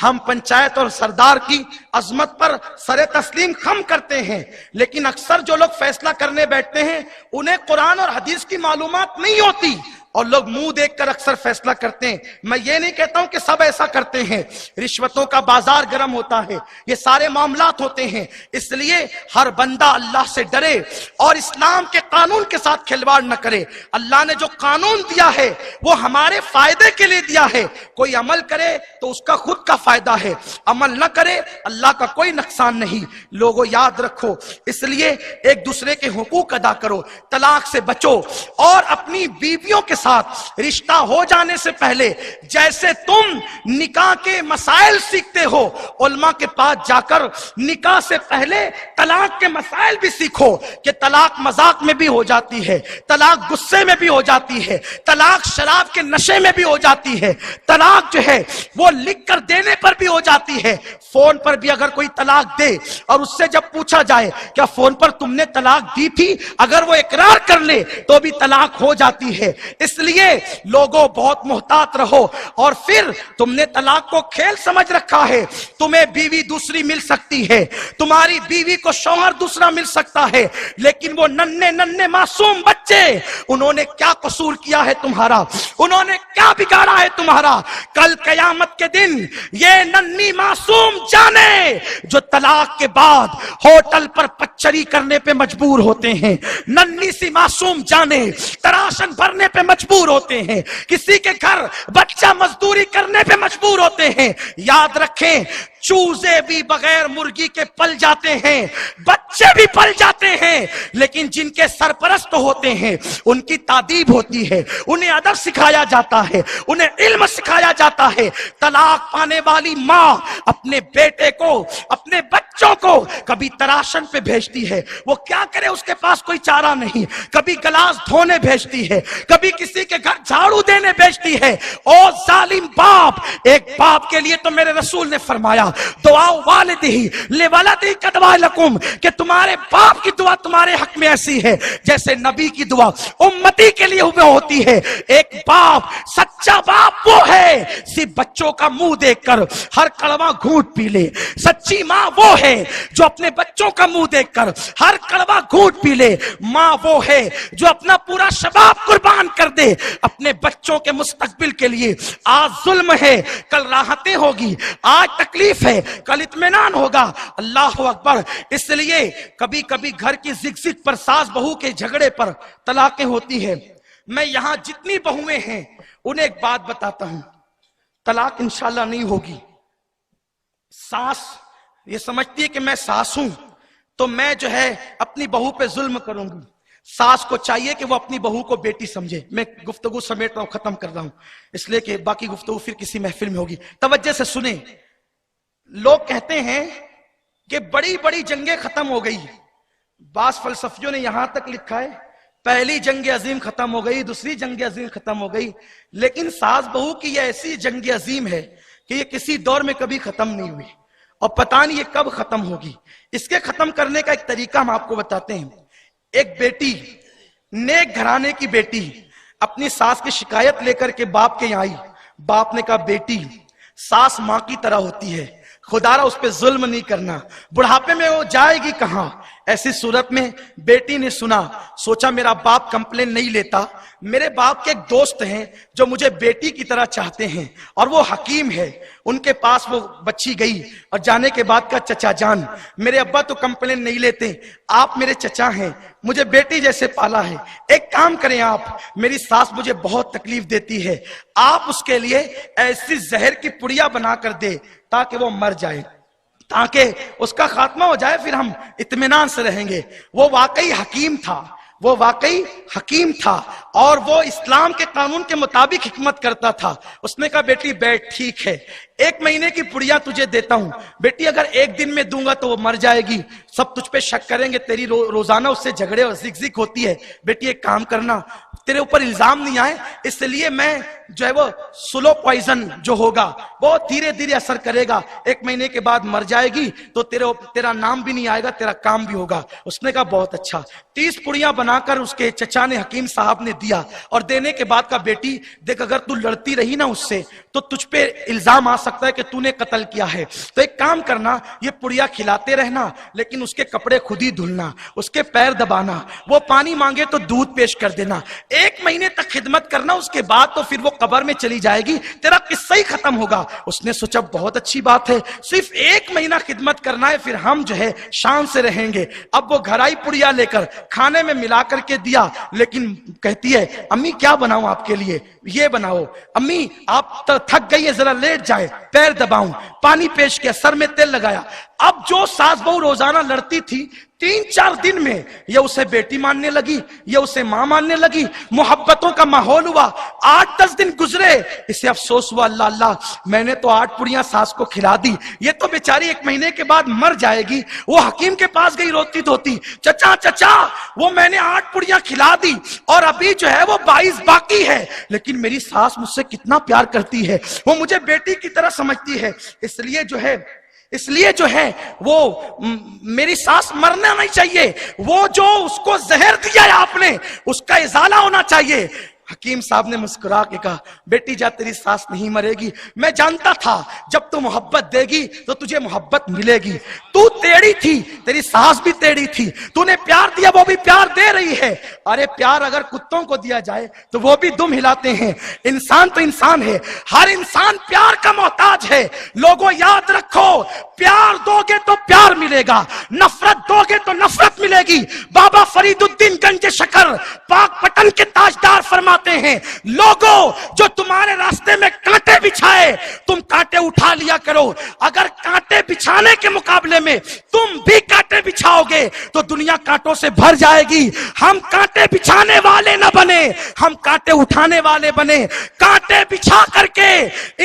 ہم پنچایت اور سردار کی عظمت پر سر تسلیم خم کرتے ہیں، لیکن اکثر جو لوگ فیصلہ کرنے بیٹھتے ہیں انہیں قرآن اور حدیث کی معلومات نہیں ہوتی۔ اور لوگ منہ دیکھ کر اکثر فیصلہ کرتے ہیں. میں یہ نہیں کہتا ہوں کہ سب ایسا کرتے ہیں، رشوتوں کا بازار گرم ہوتا ہے، یہ سارے معاملات ہوتے ہیں. اس لیے ہر بندہ اللہ سے ڈرے اور اسلام کے قانون کے ساتھ کھلواڑ نہ کرے. اللہ نے جو قانون دیا ہے وہ ہمارے فائدے کے لیے دیا ہے. کوئی عمل کرے تو اس کا خود کا فائدہ ہے، عمل نہ کرے اللہ کا کوئی نقصان نہیں. لوگوں یاد رکھو، اس لیے ایک دوسرے کے حقوق ادا کرو، طلاق سے بچو، اور اپنی بیویوں کے ساتھ رشتہ ہو جانے سے پہلے جیسے تم نکاح کے مسائل سیکھتے ہو، علماء کے پاس جا کر نکاح سے پہلے طلاق کے مسائل بھی سیکھو کہ طلاق مذاق میں بھی ہو جاتی ہے، طلاق غصے میں بھی ہو جاتی ہے، طلاق شراب کے نشے میں بھی ہو جاتی ہے، طلاق جو ہے وہ لکھ کر دینے پر بھی ہو جاتی ہے. فون پر بھی اگر کوئی طلاق دے اور اس سے جب پوچھا جائے کیا فون پر تم نے طلاق دی تھی، اگر وہ اقرار کر لے تو بھی طلاق ہو جاتی ہے. اس لیے لوگوں بہت محتاط رہو. اور پھر تم نے طلاق کو کھیل سمجھ رکھا ہے. تمہیں بیوی دوسری مل سکتی ہے، تمہاری بیوی کو شوہر دوسرا مل سکتا ہے، لیکن وہ ننھے معصوم بچے، انہوں نے کیا قصور کیا ہے تمہارا، انہوں نے کیا بگاڑا ہے تمہارا؟ کل قیامت کے دن یہ ننھی معصوم جانے جو طلاق کے بعد ہوٹل پر پچری کرنے پہ مجبور ہوتے ہیں، ننھی سی معصوم جانے تراشن بھرنے پہ مجبور ہوتے ہیں، کسی کے گھر بچہ مزدوری کرنے پہ مجبور ہوتے ہیں. یاد رکھیں، چوزے بھی بغیر مرغی کے پل جاتے ہیں، بچے بھی پل جاتے ہیں، لیکن جن کے سرپرست ہوتے ہیں ان کی تادیب ہوتی ہے، انہیں ادب سکھایا جاتا ہے، انہیں علم سکھایا جاتا ہے. طلاق پانے والی ماں اپنے بیٹے کو، اپنے بچوں کو کبھی تراشن پہ بھیجتی ہے، وہ کیا کرے، اس کے پاس کوئی چارہ نہیں، کبھی گلاس دھونے بھیجتی ہے، کبھی کسی کے گھر جھاڑو دینے بھیجتی ہے. او ظالم باپ، ایک باپ کے لیے تو میرے رسول نے فرمایا دعا والدہی لولدہی کدعا لکم، کہ تمہارے باپ کی دعا تمہارے حق میں ایسی ہے جیسے نبی کی دعا امتی کے لیے ہوتی ہے. ایک باپ، سچا باپ وہ ہے صرف بچوں کا منہ دیکھ کر ہر کڑوا گھونٹ پی لے. سچی ماں وہ ہے جو اپنے بچوں کا منہ دیکھ کر ہر کڑوا گھونٹ پی لے. ماں وہ ہے جو اپنا پورا شباب قربان کر دے اپنے بچوں کے مستقبل کے لیے. آج ظلم ہے، کل راحتیں ہوگی، آج تکلیف ہے، کل اطمینان ہوگا. اللہ اکبر. اس لیے کبھی کبھی گھر کی زگ زگ پر، ساس بہو کے جھگڑے پر طلاقیں ہوتی ہے. میں یہاں جتنی بہویں ہیں انہیں ایک بات بتاتا ہوں، طلاق انشاءاللہ نہیں ہوگی. ساس یہ سمجھتی ہے کہ میں ساس ہوں تو میں جو ہے اپنی بہو پہ ظلم کروں گی. ساس کو چاہیے کہ وہ اپنی بہو کو بیٹی سمجھے. میں گفتگو سمیٹ رہا ہوں، ختم کر رہا ہوں، اس لیے کہ باقی گفتگو پھر کسی محفل میں ہوگی. توجہ سے سنیں. لوگ کہتے ہیں کہ بڑی بڑی جنگیں ختم ہو گئی. بعض فلسفیوں نے یہاں تک لکھا ہے پہلی جنگ عظیم ختم ہو گئی، دوسری جنگ عظیم ختم ہو گئی، لیکن ساس بہو کی یہ ایسی جنگ عظیم ہے کہ یہ کسی دور میں کبھی ختم نہیں ہوئی، اور پتہ نہیں یہ کب ختم ہوگی. اس کے ختم کرنے کا ایک طریقہ ہم آپ کو بتاتے ہیں. ایک بیٹی، نیک گھرانے کی بیٹی، اپنی ساس کی شکایت لے کر کے باپ کے یہاں آئی. باپ نے کہا بیٹی، ساس ماں کی طرح ہوتی ہے، خدا را اس پہ ظلم نہیں کرنا، بڑھاپے میں وہ جائے گی کہاں. ایسی صورت میں بیٹی نے سنا، سوچا میرا باپ کمپلین نہیں لیتا، میرے باپ کے ایک دوست ہیں جو مجھے بیٹی کی طرح چاہتے ہیں اور وہ حکیم ہے. ان کے پاس وہ بچی گئی اور جانے کے بعد کہا چچا جان، میرے ابا تو کمپلین نہیں لیتے، آپ میرے چچا ہیں، مجھے بیٹی جیسے پالا ہے، ایک کام کریں آپ، میری ساس مجھے بہت تکلیف دیتی ہے، آپ اس کے لیے ایسی زہر کی پڑیا بنا کر دے تاکہ وہ مر جائے، تاکہ اس کا خاتمہ ہو جائے، پھر ہم اطمینان سے رہیں گے. وہ واقعی حکیم تھا، وہ واقعی حکیم تھا اور وہ اسلام کے قانون کے مطابق حکمت کرتا تھا. اس نے کہا بیٹی بیٹھ، ٹھیک ہے، 1 مہینے کی پڑیا تجھے دیتا ہوں، بیٹی اگر 1 دن میں دوں گا تو وہ مر جائے گی، سب تجھ پہ شک کریں گے، تیری روزانہ اس سے جھگڑے اور زگ زگ ہوتی ہے. بیٹی ایک کام کرنا، تیرے اوپر الزام نہیں آئے اس لیے میں جو ہے وہ سلو پوائزن جو ہوگا وہ دھیرے دھیرے اثر کرے گا، 1 مہینے کے بعد مر جائے گی تو تیرا نام بھی نہیں آئے گا، تیرا کام بھی ہوگا. اس نے کہا بہت اچھا. 30 پڑیاں بنا کر اس کے چچا نے، حکیم صاحب نے دیا اور دینے کے بعد کہا بیٹی دیکھ اگر تو لڑتی رہی نا اس سے تو تجھ پہ الزام آ سکتا ہے کہ تو نے قتل کیا ہے، تو ایک کام کرنا یہ پڑیا کھلاتے رہنا لیکن اس کے کپڑے خود ہی دھلنا، اس کے پیر دبانا، وہ پانی مانگے تو دودھ پیش کر دینا، 1 مہینے تک خدمت کرنا، اس کے بعد تو پھر وہ قبر میں چلی جائے گی، تیرا قصہ ہی ختم ہوگا۔ اس نے سوچا بہت اچھی بات ہے، صرف 1 مہینہ خدمت کرنا ہے، پھر ہم جو ہے شان سے رہیں گے۔ اب وہ گھر آئی پڑیا لے کر، کھانے میں ملا کر کے دیا، لیکن کہتی ہے امی کیا بناؤں آپ کے لیے؟ یہ بناؤ۔ امی آپ تھک گئی ہے ذرا لیٹ جائیں، پیر دباؤں، پانی پیش کیا، سر میں تیل لگایا۔ اب جو ساس بہو روزانہ لڑتی تھی 3-4 دن میں یہ اسے بیٹی ماننے لگی، یہ اسے ماں ماننے لگی، محبتوں کا ماحول ہوا۔ 8-10 دن گزرے، اسے افسوس ہوا اللہ اللہ میں نے تو 8 پڑیاں ساس کو کھلا دی، یہ تو بیچاری 1 مہینے کے بعد مر جائے گی۔ وہ حکیم کے پاس گئی روتی دھوتی، چچا چچا وہ میں نے 8 پڑیاں کھلا دی اور ابھی جو ہے وہ 22 باقی ہے، لیکن میری ساس مجھ سے کتنا پیار کرتی ہے، وہ مجھے بیٹی کی طرح سمجھتی ہے، اس لیے جو ہے وہ میری ساس مرنا نہیں چاہیے، وہ جو اس کو زہر دیا ہے آپ نے اس کا ازالہ ہونا چاہیے۔ حکیم صاحب نے مسکرا کے کہا بیٹی جا تیری ساس نہیں مرے گی، میں جانتا تھا جب تو محبت دے گی تو تجھے محبت ملے گی، تو ٹیڑھی تھی تیری ساس بھی ٹیڑھی تھی، تو نے پیار دیا وہ بھی پیار دے رہی ہے۔ ارے پیار اگر کتوں کو دیا جائے تو وہ بھی دم ہلاتے ہیں، انسان تو انسان ہے، ہر انسان پیار کا محتاج ہے۔ لوگوں یاد رکھو پیار دو گے تو پیار ملے گا، نفرت دو گے تو نفرت ملے گی۔ بابا فرید الدین گنج شکر پاک پٹن کے تاجدار فرماتے ہیں لوگوں جو تمہارے راستے میں کانٹے بچھائے تم کانٹے اٹھا لیا کرو، اگر کانٹے بچھانے کے مقابلے میں تم بھی کانٹے بچھاؤ گے تو دنیا کانٹوں سے بھر جائے گی۔ ہم کانٹے بچھانے والے نہ بنے، ہم کانٹے اٹھانے والے بنے۔ کانٹے بچھا کر کے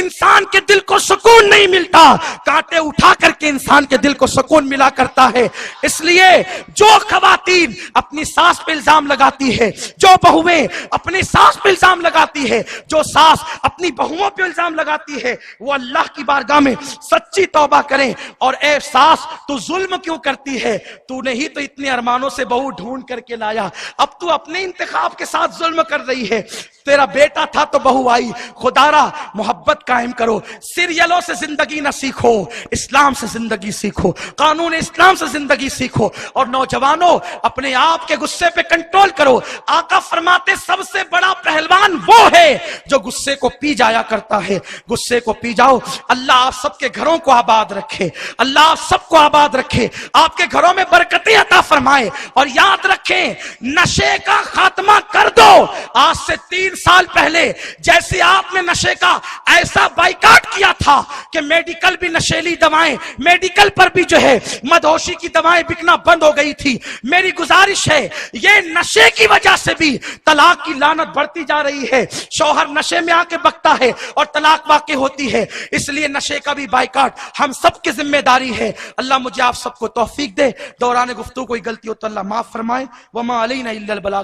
انسان کے دل کو سکون نہیں ملتا، کانٹے اٹھا کر کے انسان کے دل کو سکون ملا کرتا ہے۔ اس لیے جو خواتین اپنی ساس پہ الزام لگاتی ہے، جو بہویں اپنی ساس پہ الزام لگاتی ہے، جو ساس اپنی بہووں پہ الزام لگاتی ہے، وہ اللہ کی بارگاہ میں سچی توبہ کریں اور اے ساس تو ظلم کیوں کرتی ہے؟ تو نے ہی تو اتنے ارمانوں سے بہو ڈھونڈ کر کے لایا، اب تو اپنے انتخاب کے ساتھ ظلم کر رہی ہے۔ تیرا بیٹا تھا تو بہو آئی، خدا را محبت قائم کرو، سیریلوں سے زندگی نہ سیکھو، اسلام سے زندگی سیکھو، قانون اسلام سے زندگی سیکھو، اور نوجوانوں اپنے آپ کے غصے پہ کنٹرول کرو۔ آقا فرماتے سب سے بڑا پہلوان وہ ہے جو غصے کو پی جایا کرتا ہے، غصے کو پی جاؤ۔ اللہ آپ سب کے گھروں کو آباد رکھے، اللہ آپ سب کو آباد رکھے، آپ کے گھروں میں برکتیں عطا فرمائے، اور یاد رکھیں نشے کا خاتمہ کر دو۔ آج سے 3 سال پہلے جیسے آپ نے نشے کا ایسا بائیکاٹ کیا تھا کہ میڈیکل بھی نشیلی دوائیں، میڈیکل پر بھی جو ہے مدہوشی کی دوائیں بکنا بند ہو گئی تھی، میری گزارش ہے یہ نشے کی وجہ سے بھی طلاق کی لعنت بڑھتی جا رہی ہے، شوہر نشے میں آ کے بکتا ہے اور طلاق واقع ہوتی ہے، اس لیے نشے کا بھی بائیکاٹ ہم سب کی ذمہ داری ہے۔ اللہ مجھے آپ سب کو توفیق دے، دوران گفتگو کوئی غلطی ہو تو اللہ معاف فرمائے۔ وما علینا الا البلاغ۔